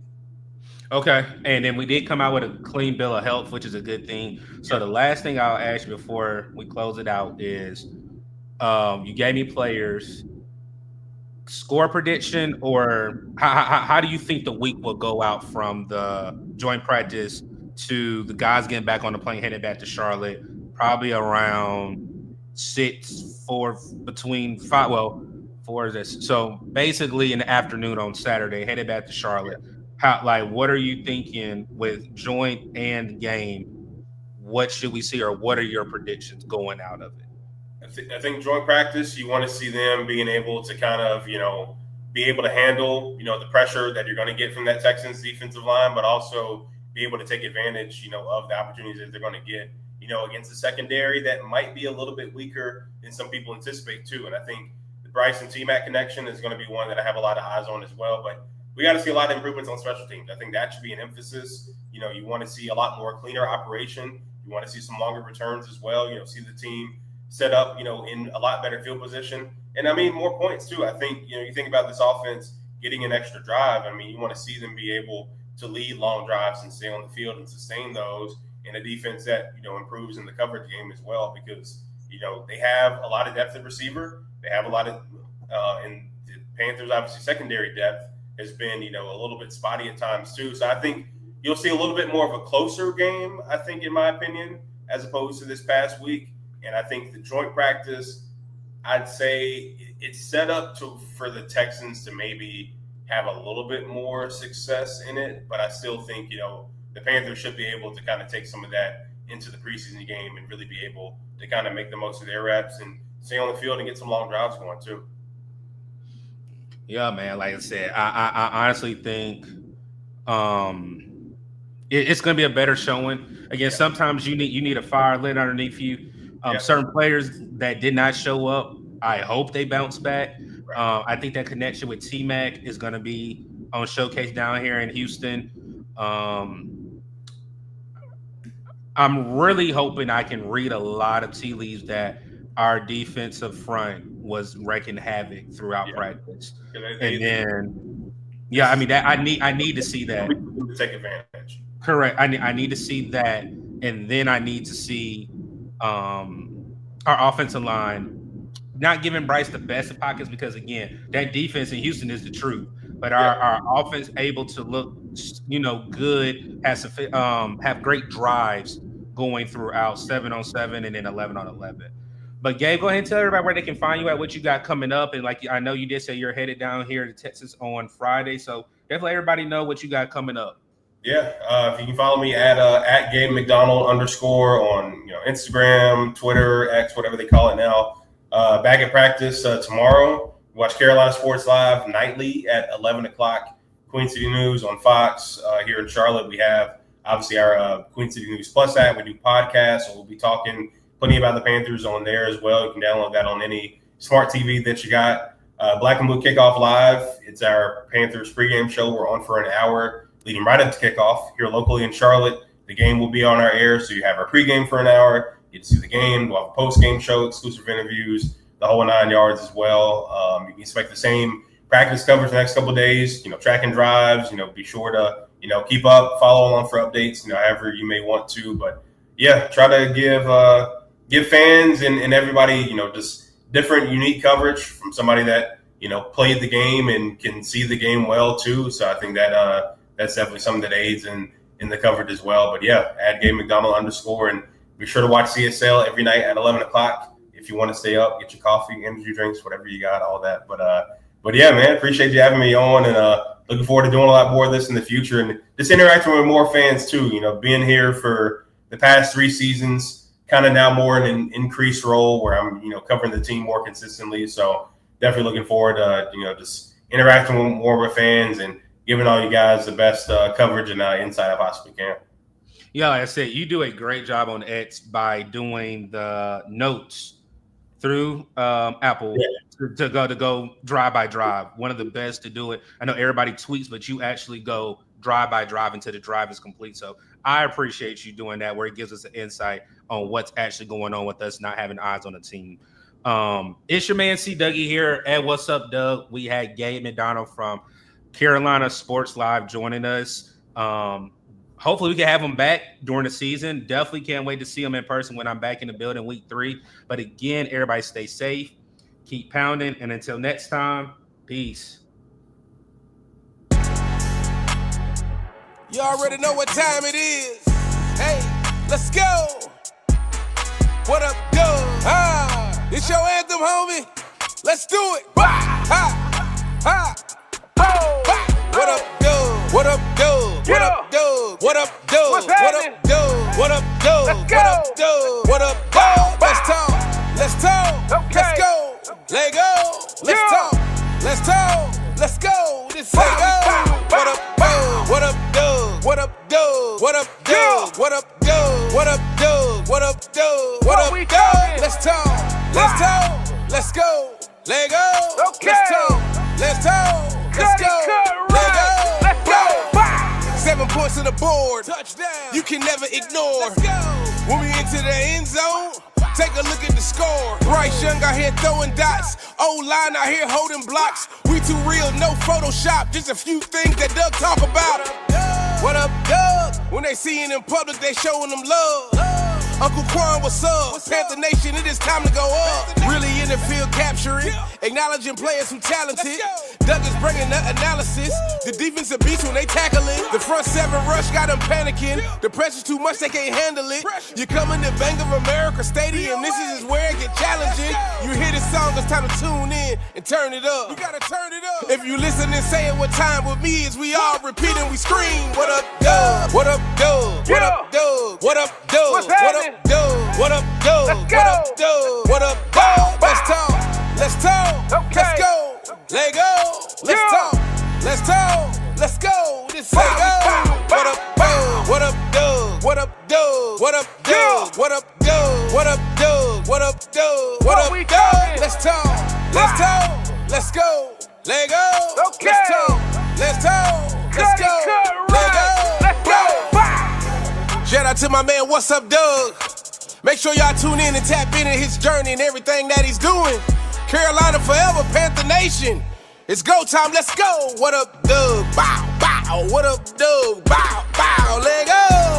S2: Okay. And then we did come out with a clean bill of health, which is a good thing. So the last thing I'll ask you before we close it out is you gave me players, score prediction, or how do you think the week will go out from the joint practice to the guys getting back on the plane, headed back to Charlotte, probably around 4 is this. So basically in the afternoon on Saturday, headed back to Charlotte. What are you thinking with joint and game? what should we see, or what are your predictions going out of it?
S3: I think joint practice, you want to see them being able to kind of, be able to handle, the pressure that you're going to get from that Texans defensive line, but also be able to take advantage, of the opportunities that they're going to get, against the secondary that might be a little bit weaker than some people anticipate too. And I think the Bryce and T-Mac connection is going to be one that I have a lot of eyes on as well. But we got to see a lot of improvements on special teams. I think that should be an emphasis. You want to see a lot more cleaner operation. You want to see some longer returns as well. See the team set up, in a lot better field position. And I mean, more points too. I think, you think about this offense getting an extra drive. I mean, you want to see them be able to lead long drives and stay on the field and sustain those in a defense that, improves in the coverage game as well, because, they have a lot of depth at receiver. They have a lot of, and the Panthers, obviously secondary depth has been, a little bit spotty at times too. So I think you'll see a little bit more of a closer game, I think, in my opinion, as opposed to this past week. And I think the joint practice, I'd say it's set up for the Texans to maybe have a little bit more success in it. But I still think, the Panthers should be able to kind of take some of that into the preseason game and really be able to kind of make the most of their reps and stay on the field and get some long drives going too.
S2: Yeah, man. Like I said, I honestly think it's going to be a better showing. Again, sometimes you need a fire lit underneath you. Certain players that did not show up, I hope they bounce back. Right. I think that connection with T-Mac is going to be on showcase down here in Houston. I'm really hoping I can read a lot of tea leaves that our defensive front was wreaking havoc throughout practice. And then, I mean, that I need to see that.
S3: To take advantage.
S2: Correct. I need to see that, and then I need to see our offensive line not giving Bryce the best of pockets, because again, that defense in Houston is the truth. But our offense able to look, good, have great drives going throughout 7-on-7 and then 11-on-11. But Gabe, go ahead and tell everybody where they can find you at, what you got coming up. And like I know you did say you're headed down here to Texas on Friday, so definitely let everybody know what you got coming up.
S3: Yeah, if you can follow me at Gabe McDonald _ on Instagram, Twitter, X, whatever they call it now. Back at practice tomorrow. Watch Carolina Sports Live nightly at 11 o'clock. Queen City News on Fox. Here in Charlotte, we have obviously our Queen City News Plus app. We do podcasts, so we'll be talking plenty about the Panthers on there as well. You can download that on any smart TV that you got. Black and Blue Kickoff Live. It's our Panthers pregame show. We're on for an hour, leading right up to kickoff here locally in Charlotte. The game will be on our air, so you have our pregame for an hour. You get to see the game. We'll have a postgame show, exclusive interviews, the whole 9 yards as well. You can expect the same practice coverage the next couple of days, tracking drives, be sure to, keep up, follow along for updates, however you may want to. But, yeah, try to give fans and everybody, just different, unique coverage from somebody that, played the game and can see the game well, too. So I think that that's definitely something that aids in the coverage as well. But, yeah, add Gabe McDonald _ and be sure to watch CSL every night at 11 o'clock. If you want to stay up, get your coffee, energy drinks, whatever you got, all that. But yeah, man, appreciate you having me on, and looking forward to doing a lot more of this in the future, and just interacting with more fans too. Being here for the past 3 seasons, kind of now more in an increased role where I'm, covering the team more consistently. So definitely looking forward to, just interacting with more with fans and giving all you guys the best coverage and insight I possibly can.
S2: Yeah, like I said, you do a great job on X by doing the notes through Apple to go drive by drive. One of the best to do it. I know everybody tweets, but you actually go drive by drive until the drive is complete. So I appreciate you doing that, where it gives us an insight on what's actually going on with us not having eyes on the team. It's your man C Dougie here at What's Up, Doug. We had Gabe McDonald from Carolina Sports Live joining us. Hopefully we can have him back during the season. Definitely can't wait to see him in person when I'm back in the building week 3. But again, everybody stay safe, keep pounding, and until next time, peace.
S1: You already know what time it is. Hey, let's go. What up, Doug? It's your anthem, homie. Let's do it. Bah, ha, ha, ho, bah. What up, Doug? What up, Doug? What up, Doug? What up, Doug? What up, Doug? What up, Doug? What up, Doug? What up, Doug? Let's talk. Let's talk. Let's go. Let go. Let's talk. Let's talk. Let's go. This let go. What up, Doug? What up, Doug? What up, Doug? What up, Doug? What up, Doug? What up, Doug? What up, Doug? What up, Doug? Let's talk. Let's talk. Let's go. Let go. Let's talk. Let's talk. Let's go. Let go. Let's go. 7 points on the board. Touchdown. You can never ignore. Let's go. When we into the end zone, take a look at the score. Bryce Young out here throwing dots. O-line out here holding blocks. We too real, no Photoshop. Just a few things that Doug talk about. What up, Doug? When they see it in public, they showing them love. Uncle Quan, what's up? Panther Nation, it is time to go up. Really in the field capturing, acknowledging players who talented. Doug is bringing the analysis. The defensive beats when they tackle it. The front 7 rush got them panicking. The pressure's too much, they can't handle it. You come in the Bank of America Stadium, this is where it get challenging. You hear this song, it's time to tune in and turn it up. You gotta turn it up. If you listen and say it one time with me, as we all repeat and we scream. What up, Doug? What up, Doug? What up, Doug? What up, Doug? What up, Doug? What up, Doug? What up, Doug? What up, Doug? Let's talk. Let's talk. Let's go. Let go. Let's talk. Let's talk. Let's go. This let go. What up, Doug? What up, Doug? What up, Doug? What up, Doug? What up, Doug? What up, Doug? What up, Doug? What up, Doug? Let's talk. Let's talk. Let's go. Let go. Let's talk. Let's talk. Let's go. Let go. Let's go. Shout out to my man, what's up, Doug? Make sure y'all tune in and tap into his journey and everything that he's doing. Carolina forever, Panther Nation. It's go time, let's go. What up, Doug? Bow, bow. What up, Doug? Bow, bow. Let go.